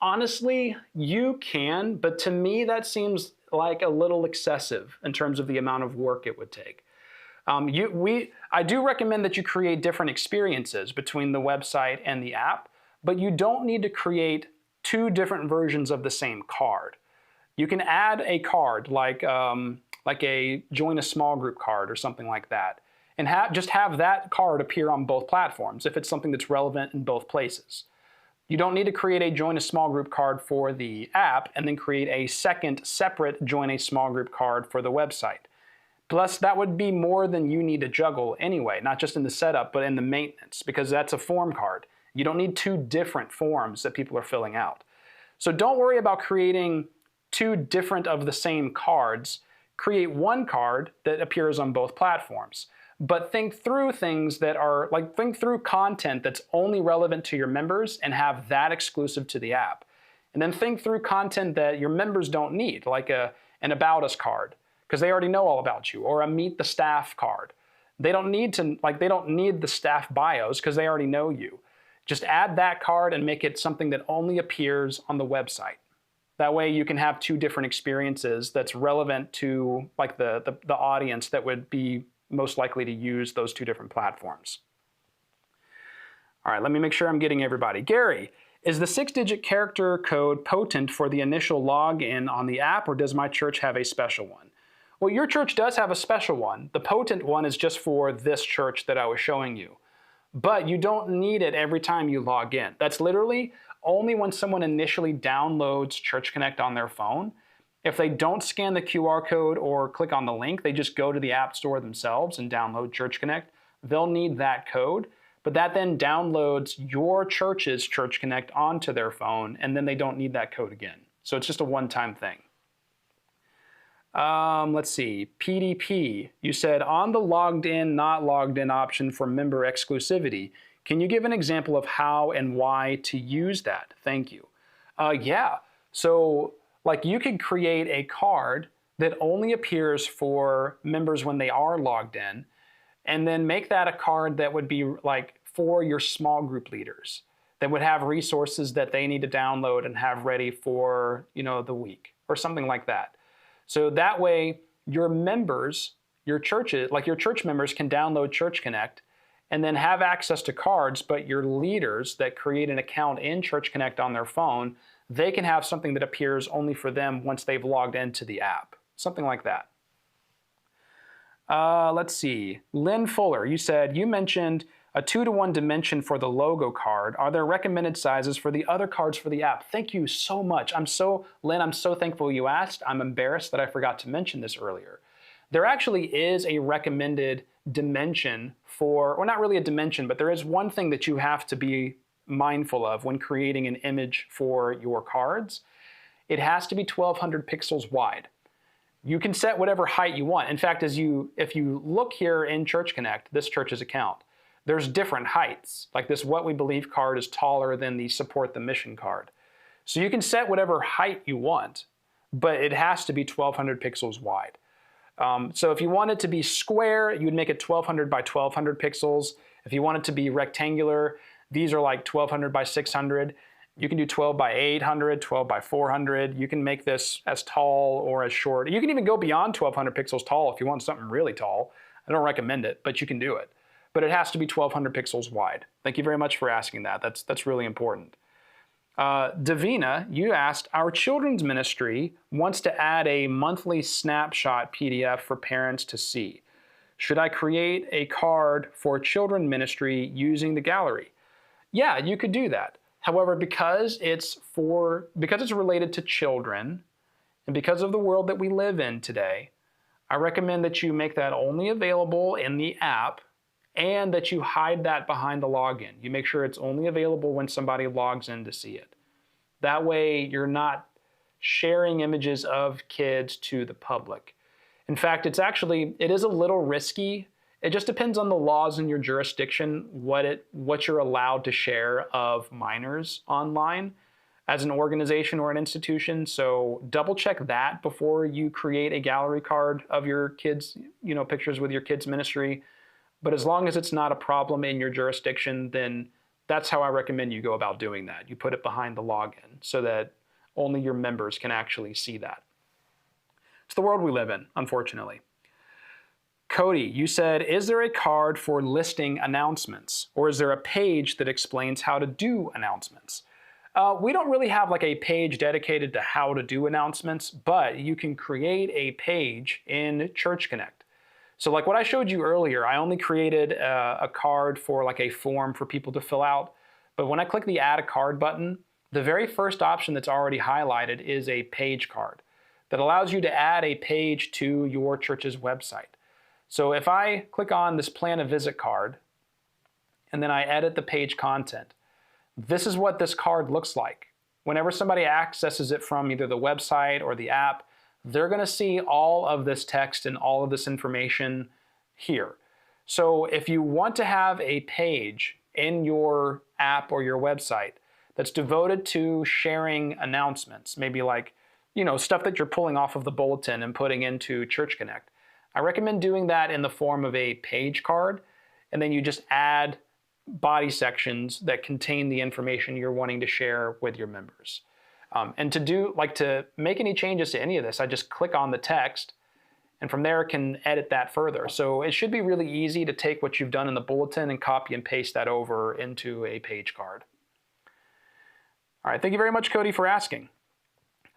Honestly, you can, but to me that seems like a little excessive in terms of the amount of work it would take. I do recommend that you create different experiences between the website and the app, but you don't need to create two different versions of the same card. You can add a card like a join a small group card or something like that, and just have that card appear on both platforms if it's something that's relevant in both places. You don't need to create a join a small group card for the app and then create a second separate join a small group card for the website. Plus, that would be more than you need to juggle anyway, not just in the setup, but in the maintenance, because that's a form card. You don't need two different forms that people are filling out. So don't worry about creating two different of the same cards. Create one card that appears on both platforms. But think through things that are, think through content that's only relevant to your members and have that exclusive to the app. And then think through content that your members don't need, like an About Us card, because they already know all about you, or a Meet the Staff card. They don't need the staff bios because they already know you. Just add that card and make it something that only appears on the website. That way you can have two different experiences that's relevant to the audience that would be most likely to use those two different platforms. All right, let me make sure I'm getting everybody. Gary, is the 6-digit character code potent for the initial login on the app, or does my church have a special one? Well, your church does have a special one. The potent one is just for this church that I was showing you. But you don't need it every time you log in. That's literally only when someone initially downloads Church Connect on their phone. If they don't scan the QR code or click on the link, they just go to the App Store themselves and download Church Connect. They'll need that code, but that then downloads your church's Church Connect onto their phone, and then they don't need that code again. So it's just a one-time thing. Let's see, PDP, you said on the logged in, not logged in option for member exclusivity, can you give an example of how and why to use that? Thank you. Yeah, so you could create a card that only appears for members when they are logged in, and then make that a card that would be for your small group leaders that would have resources that they need to download and have ready for, the week or something like that. So that way your members, your churches, your church members can download Church Connect and then have access to cards, but your leaders that create an account in Church Connect on their phone, they can have something that appears only for them once they've logged into the app. Something like that. Let's see. Lynn Fuller, you mentioned a 2-to-1 dimension for the logo card. Are there recommended sizes for the other cards for the app? Thank you so much. Lynn, I'm so thankful you asked. I'm embarrassed that I forgot to mention this earlier. There actually is a recommended dimension or not really a dimension, but there is one thing that you have to be mindful of when creating an image for your cards. It has to be 1200 pixels wide. You can set whatever height you want. In fact, if you look here in Church Connect, this church's account, there's different heights. Like this What We Believe card is taller than the Support the Mission card. So you can set whatever height you want, but it has to be 1200 pixels wide. So if you want it to be square, you would make it 1200 by 1200 pixels. If you want it to be rectangular, these are like 1200 by 600. You can do 12 by 800, 12 by 400. You can make this as tall or as short. You can even go beyond 1200 pixels tall if you want something really tall. I don't recommend it, but you can do it. But it has to be 1200 pixels wide. Thank you very much for asking that. That's really important. Davina, you asked, our children's ministry wants to add a monthly snapshot PDF for parents to see. Should I create a card for children ministry using the gallery? Yeah, you could do that. However, because it's related to children and because of the world that we live in today, I recommend that you make that only available in the app and that you hide that behind the login. You make sure it's only available when somebody logs in to see it. That way, you're not sharing images of kids to the public. In fact, it is a little risky. It just depends on the laws in your jurisdiction, what you're allowed to share of minors online as an organization or an institution. So double check that before you create a gallery card of your kids, pictures with your kids' ministry. But as long as it's not a problem in your jurisdiction, then that's how I recommend you go about doing that. You put it behind the login so that only your members can actually see that. It's the world we live in, unfortunately. Cody, you said, is there a card for listing announcements? Or is there a page that explains how to do announcements? We don't really have like a page dedicated to how to do announcements, but you can create a page in Church Connect. So like what I showed you earlier, I only created a card for like a form for people to fill out. But when I click the Add a Card button, the very first option that's already highlighted is a page card that allows you to add a page to your church's website. So if I click on this Plan a Visit card, and then I edit the page content, this is what this card looks like. Whenever somebody accesses it from either the website or the app, they're going to see all of this text and all of this information here. So if you want to have a page in your app or your website that's devoted to sharing announcements, maybe like, stuff that you're pulling off of the bulletin and putting into Church Connect, I recommend doing that in the form of a page card, and then you just add body sections that contain the information you're wanting to share with your members. And to make any changes to any of this, I just click on the text, and from there I can edit that further. So it should be really easy to take what you've done in the bulletin and copy and paste that over into a page card. All right, thank you very much, Cody, for asking.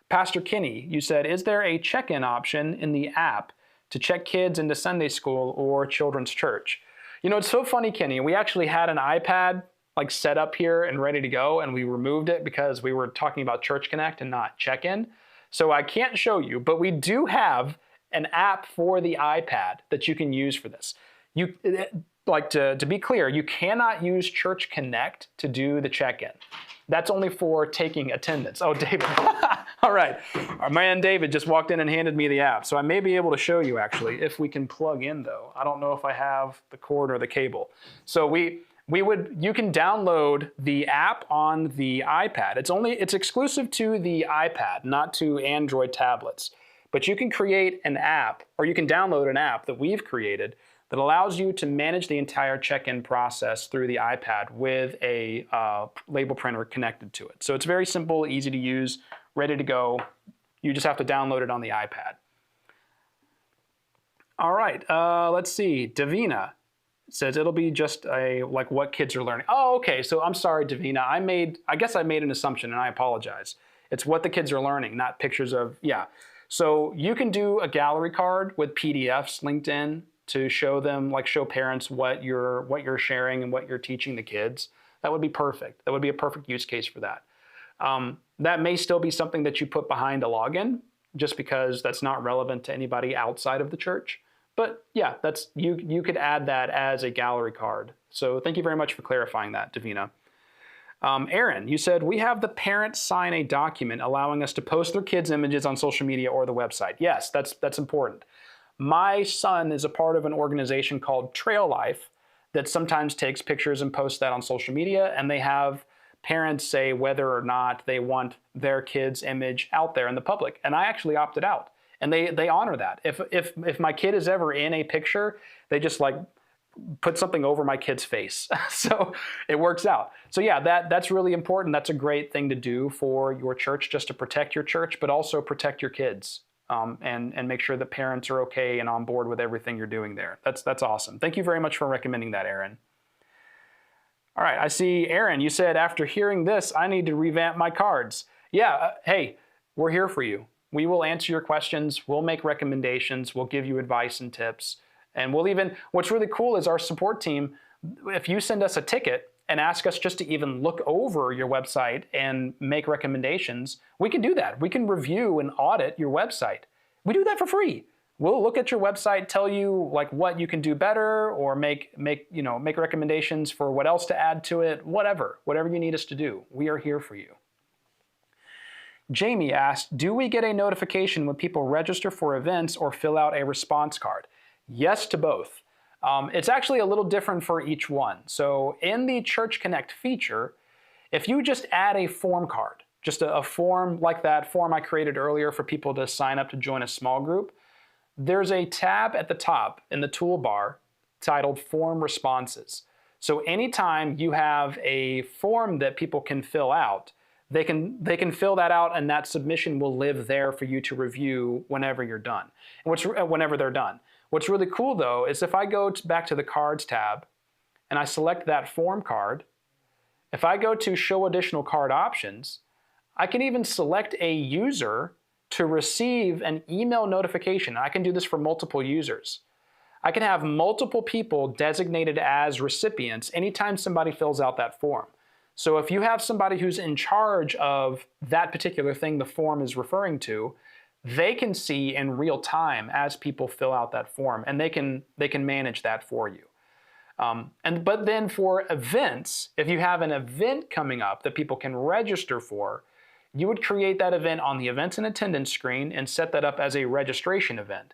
Pastor Kinney, you said, is there a check-in option in the app to check kids into Sunday school or children's church? It's so funny, Kenny. We actually had an iPad set up here and ready to go, and we removed it because we were talking about Church Connect and not check-in. So I can't show you, but we do have an app for the iPad that you can use for this. To be clear, you cannot use Church Connect to do the check-in. That's only for taking attendance. Oh, David. All right. Our man David just walked in and handed me the app. So I may be able to show you actually if we can plug in though. I don't know if I have the cord or the cable. So you can download the app on the iPad. It's exclusive to the iPad, not to Android tablets. But you can create an app, or you can download an app that we've created that allows you to manage the entire check-in process through the iPad with a label printer connected to it. So it's very simple, easy to use, ready to go. You just have to download it on the iPad. All right, let's see. Davina says it'll be just what kids are learning. Oh, okay, so I'm sorry, Davina. I guess I made an assumption, and I apologize. It's what the kids are learning, not pictures of, yeah. So you can do a gallery card with PDFs linked in to show parents what you're sharing and what you're teaching the kids. That would be perfect. That would be a perfect use case for that. That may still be something that you put behind a login, just because that's not relevant to anybody outside of the church. But yeah, you could add that as a gallery card. So thank you very much for clarifying that, Davina. Aaron, you said, we have the parents sign a document allowing us to post their kids' images on social media or the website. Yes, that's important. My son is a part of an organization called Trail Life that sometimes takes pictures and posts that on social media, and they have parents say whether or not they want their kid's image out there in the public. And I actually opted out, and they honor that. If my kid is ever in a picture, they just like put something over my kid's face. So it works out. So yeah, that's really important. That's a great thing to do for your church, just to protect your church, but also protect your kids, and make sure that parents are okay and on board with everything you're doing there. That's awesome. Thank you very much for recommending that, Aaron. All right, I see, Aaron, you said, after hearing this, I need to revamp my cards. Yeah, hey, we're here for you. We will answer your questions. We'll make recommendations. We'll give you advice and tips. And we'll even, what's really cool is our support team, if you send us a ticket and ask us just to even look over your website and make recommendations, we can do that. We can review and audit your website. We do that for free. We'll look at your website, tell you like what you can do better, or make recommendations for what else to add to it, whatever you need us to do. We are here for you. Jamie asked, do we get a notification when people register for events or fill out a response card? Yes to both. It's actually a little different for each one. So in the Church Connect feature, if you just add a form card, just a form like that form I created earlier for people to sign up to join a small group, there's a tab at the top in the toolbar titled Form Responses. So anytime you have a form that people can fill out, they can fill that out, and that submission will live there for you to review whenever you're done, and whenever they're done. What's really cool though is if I go back to the Cards tab and I select that form card, if I go to Show Additional Card Options, I can even select a user to receive an email notification. I can do this for multiple users. I can have multiple people designated as recipients anytime somebody fills out that form. So if you have somebody who's in charge of that particular thing the form is referring to, they can see in real time as people fill out that form, and they can manage that for you. But then for events, if you have an event coming up that people can register for, you would create that event on the Events and Attendance screen and set that up as a registration event.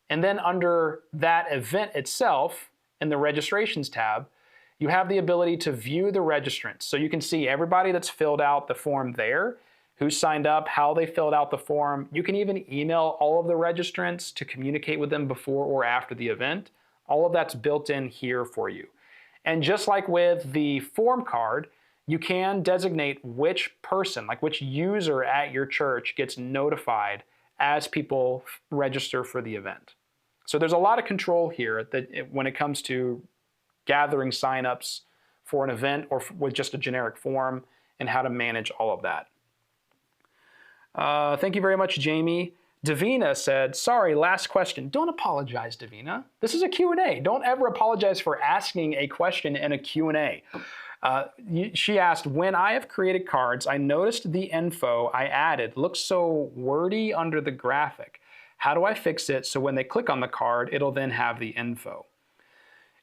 And then under that event itself, in the Registrations tab, you have the ability to view the registrants. So you can see everybody that's filled out the form there, who signed up, how they filled out the form. You can even email all of the registrants to communicate with them before or after the event. All of that's built in here for you. And just like with the form card, you can designate which person, like which user at your church gets notified as people register for the event. So there's a lot of control here when it comes to gathering signups for an event or with just a generic form, and how to manage all of that. Thank you very much, Jamie. Davina said, sorry, last question. Don't apologize, Davina. This is a Q&A. Don't ever apologize for asking a question in a Q&A. She asked, when I have created cards, I noticed the info I added looks so wordy under the graphic. How do I fix it so when they click on the card, it'll then have the info?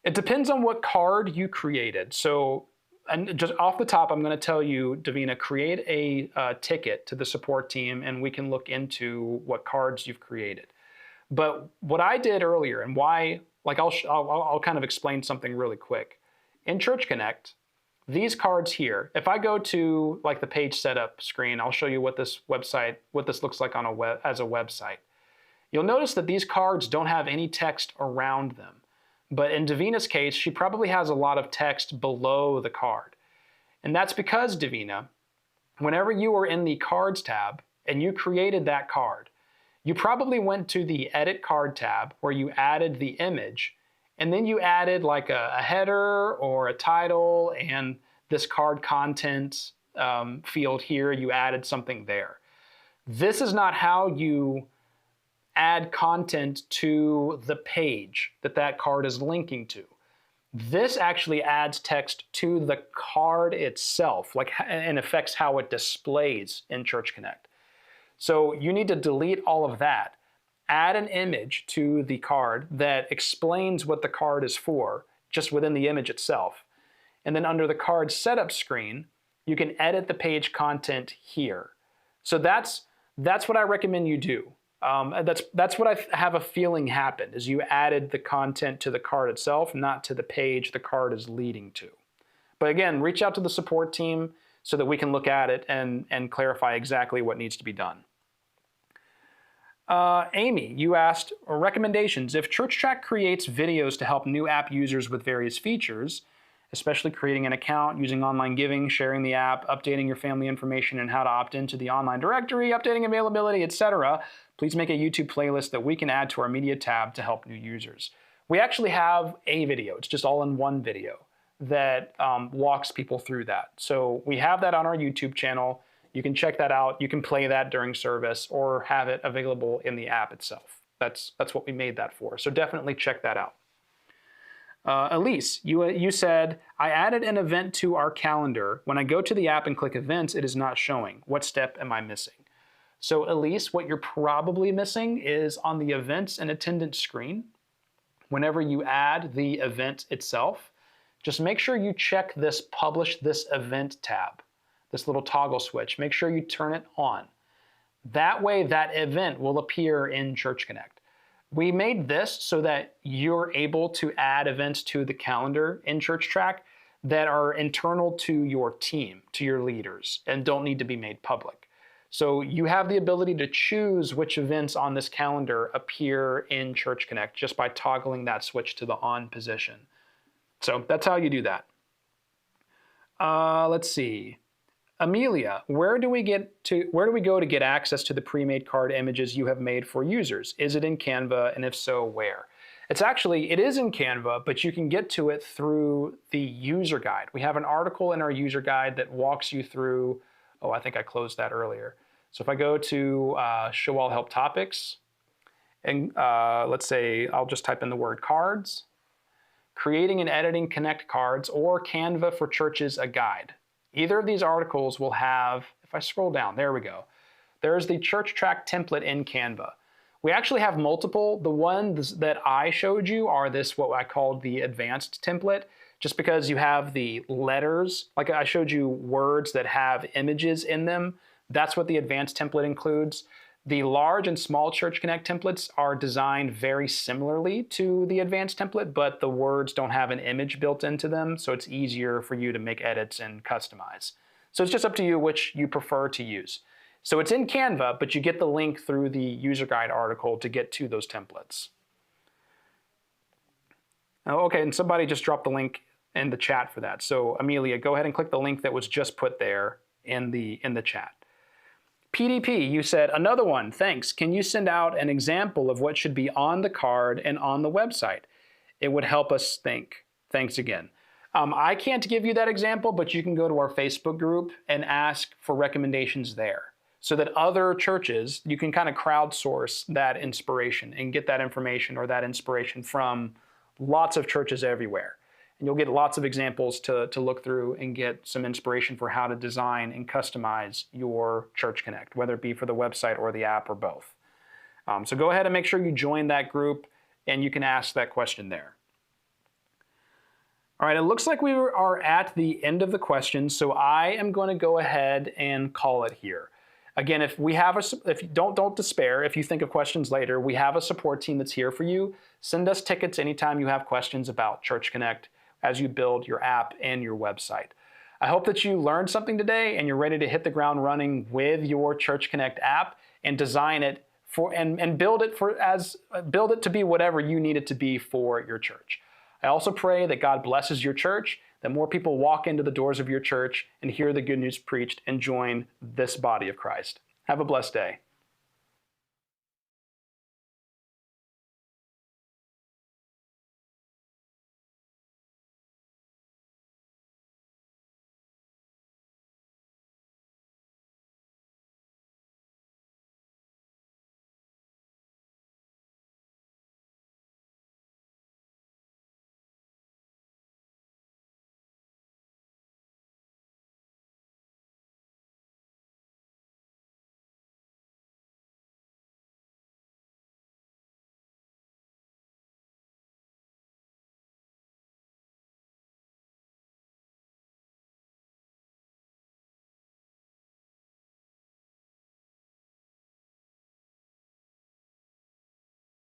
It depends on what card you created. So, and just off the top, I'm going to tell you, Davina, create a ticket to the support team, and we can look into what cards you've created. But what I did earlier, and why, like I'll kind of explain something really quick. In Church Connect, these cards here, if I go to like the page setup screen, I'll show you what this looks like on as a website. You'll notice that these cards don't have any text around them. But in Davina's case, she probably has a lot of text below the card. And that's because, Davina, whenever you were in the Cards tab and you created that card, you probably went to the Edit Card tab where you added the image, and then you added like a header or a title and this card content field here, you added something there. This is not how you add content to the page that card is linking to. This actually adds text to the card itself, and affects how it displays in Church Connect. So you need to delete all of that. Add an image to the card that explains what the card is for, just within the image itself. And then under the card setup screen, you can edit the page content here. So that's what I recommend you do. That's what I have a feeling happened, is you added the content to the card itself, not to the page the card is leading to. But again, reach out to the support team so that we can look at it and clarify exactly what needs to be done. Amy, you asked recommendations. If ChurchTrac creates videos to help new app users with various features, especially creating an account, using online giving, sharing the app, updating your family information and how to opt into the online directory, updating availability, etc., please make a YouTube playlist that we can add to our media tab to help new users. We actually have a video. It's just all in one video that walks people through that. So we have that on our YouTube channel. You can check that out. You can play that during service or have it available in the app itself. That's what we made that for. So definitely check that out. Elise, you said, I added an event to our calendar. When I go to the app and click events, it is not showing. What step am I missing? So Elise, what you're probably missing is on the events and attendance screen. Whenever you add the event itself, just make sure you check this publish this event tab, this little toggle switch. Make sure you turn it on. That way that event will appear in Church Connect. We made this so that you're able to add events to the calendar in ChurchTrac that are internal to your team, to your leaders, and don't need to be made public. So you have the ability to choose which events on this calendar appear in Church Connect just by toggling that switch to the on position. So that's how you do that. Let's see. Amelia, where do we go to get access to the pre-made card images you have made for users? Is it in Canva, and if so, where? It is in Canva, but you can get to it through the user guide. We have an article in our user guide that walks you through, oh, I think I closed that earlier. So if I go to Show All Help Topics, and let's say I'll just type in the word cards, creating and editing Connect cards, or Canva for Churches, a guide. Either of these articles will have, if I scroll down, there we go. There's the ChurchTrac template in Canva. We actually have multiple. The ones that I showed you are what I called the advanced template, just because you have the letters, like I showed you words that have images in them. That's what the advanced template includes. The large and small Church Connect templates are designed very similarly to the advanced template, but the words don't have an image built into them, so it's easier for you to make edits and customize. So it's just up to you which you prefer to use. So it's in Canva, but you get the link through the user guide article to get to those templates. Oh, okay, and somebody just dropped the link in the chat for that. So Amelia, go ahead and click the link that was just put there in the chat. PDP, you said, another one, thanks. Can you send out an example of what should be on the card and on the website? It would help us think. Thanks again. I can't give you that example, but you can go to our Facebook group and ask for recommendations there so that other churches, you can kind of crowdsource that inspiration and get that information or that inspiration from lots of churches everywhere. And you'll get lots of examples to look through and get some inspiration for how to design and customize your Church Connect, whether it be for the website or the app or both. So go ahead and make sure you join that group and you can ask that question there. All right, it looks like we are at the end of the questions, so I am going to go ahead and call it here. Again, if don't despair. If you think of questions later, we have a support team that's here for you. Send us tickets anytime you have questions about Church Connect as you build your app and your website. I hope that you learned something today and you're ready to hit the ground running with your Church Connect app and design it and build it to be whatever you need it to be for your church. I also pray that God blesses your church, that more people walk into the doors of your church and hear the good news preached and join this body of Christ. Have a blessed day.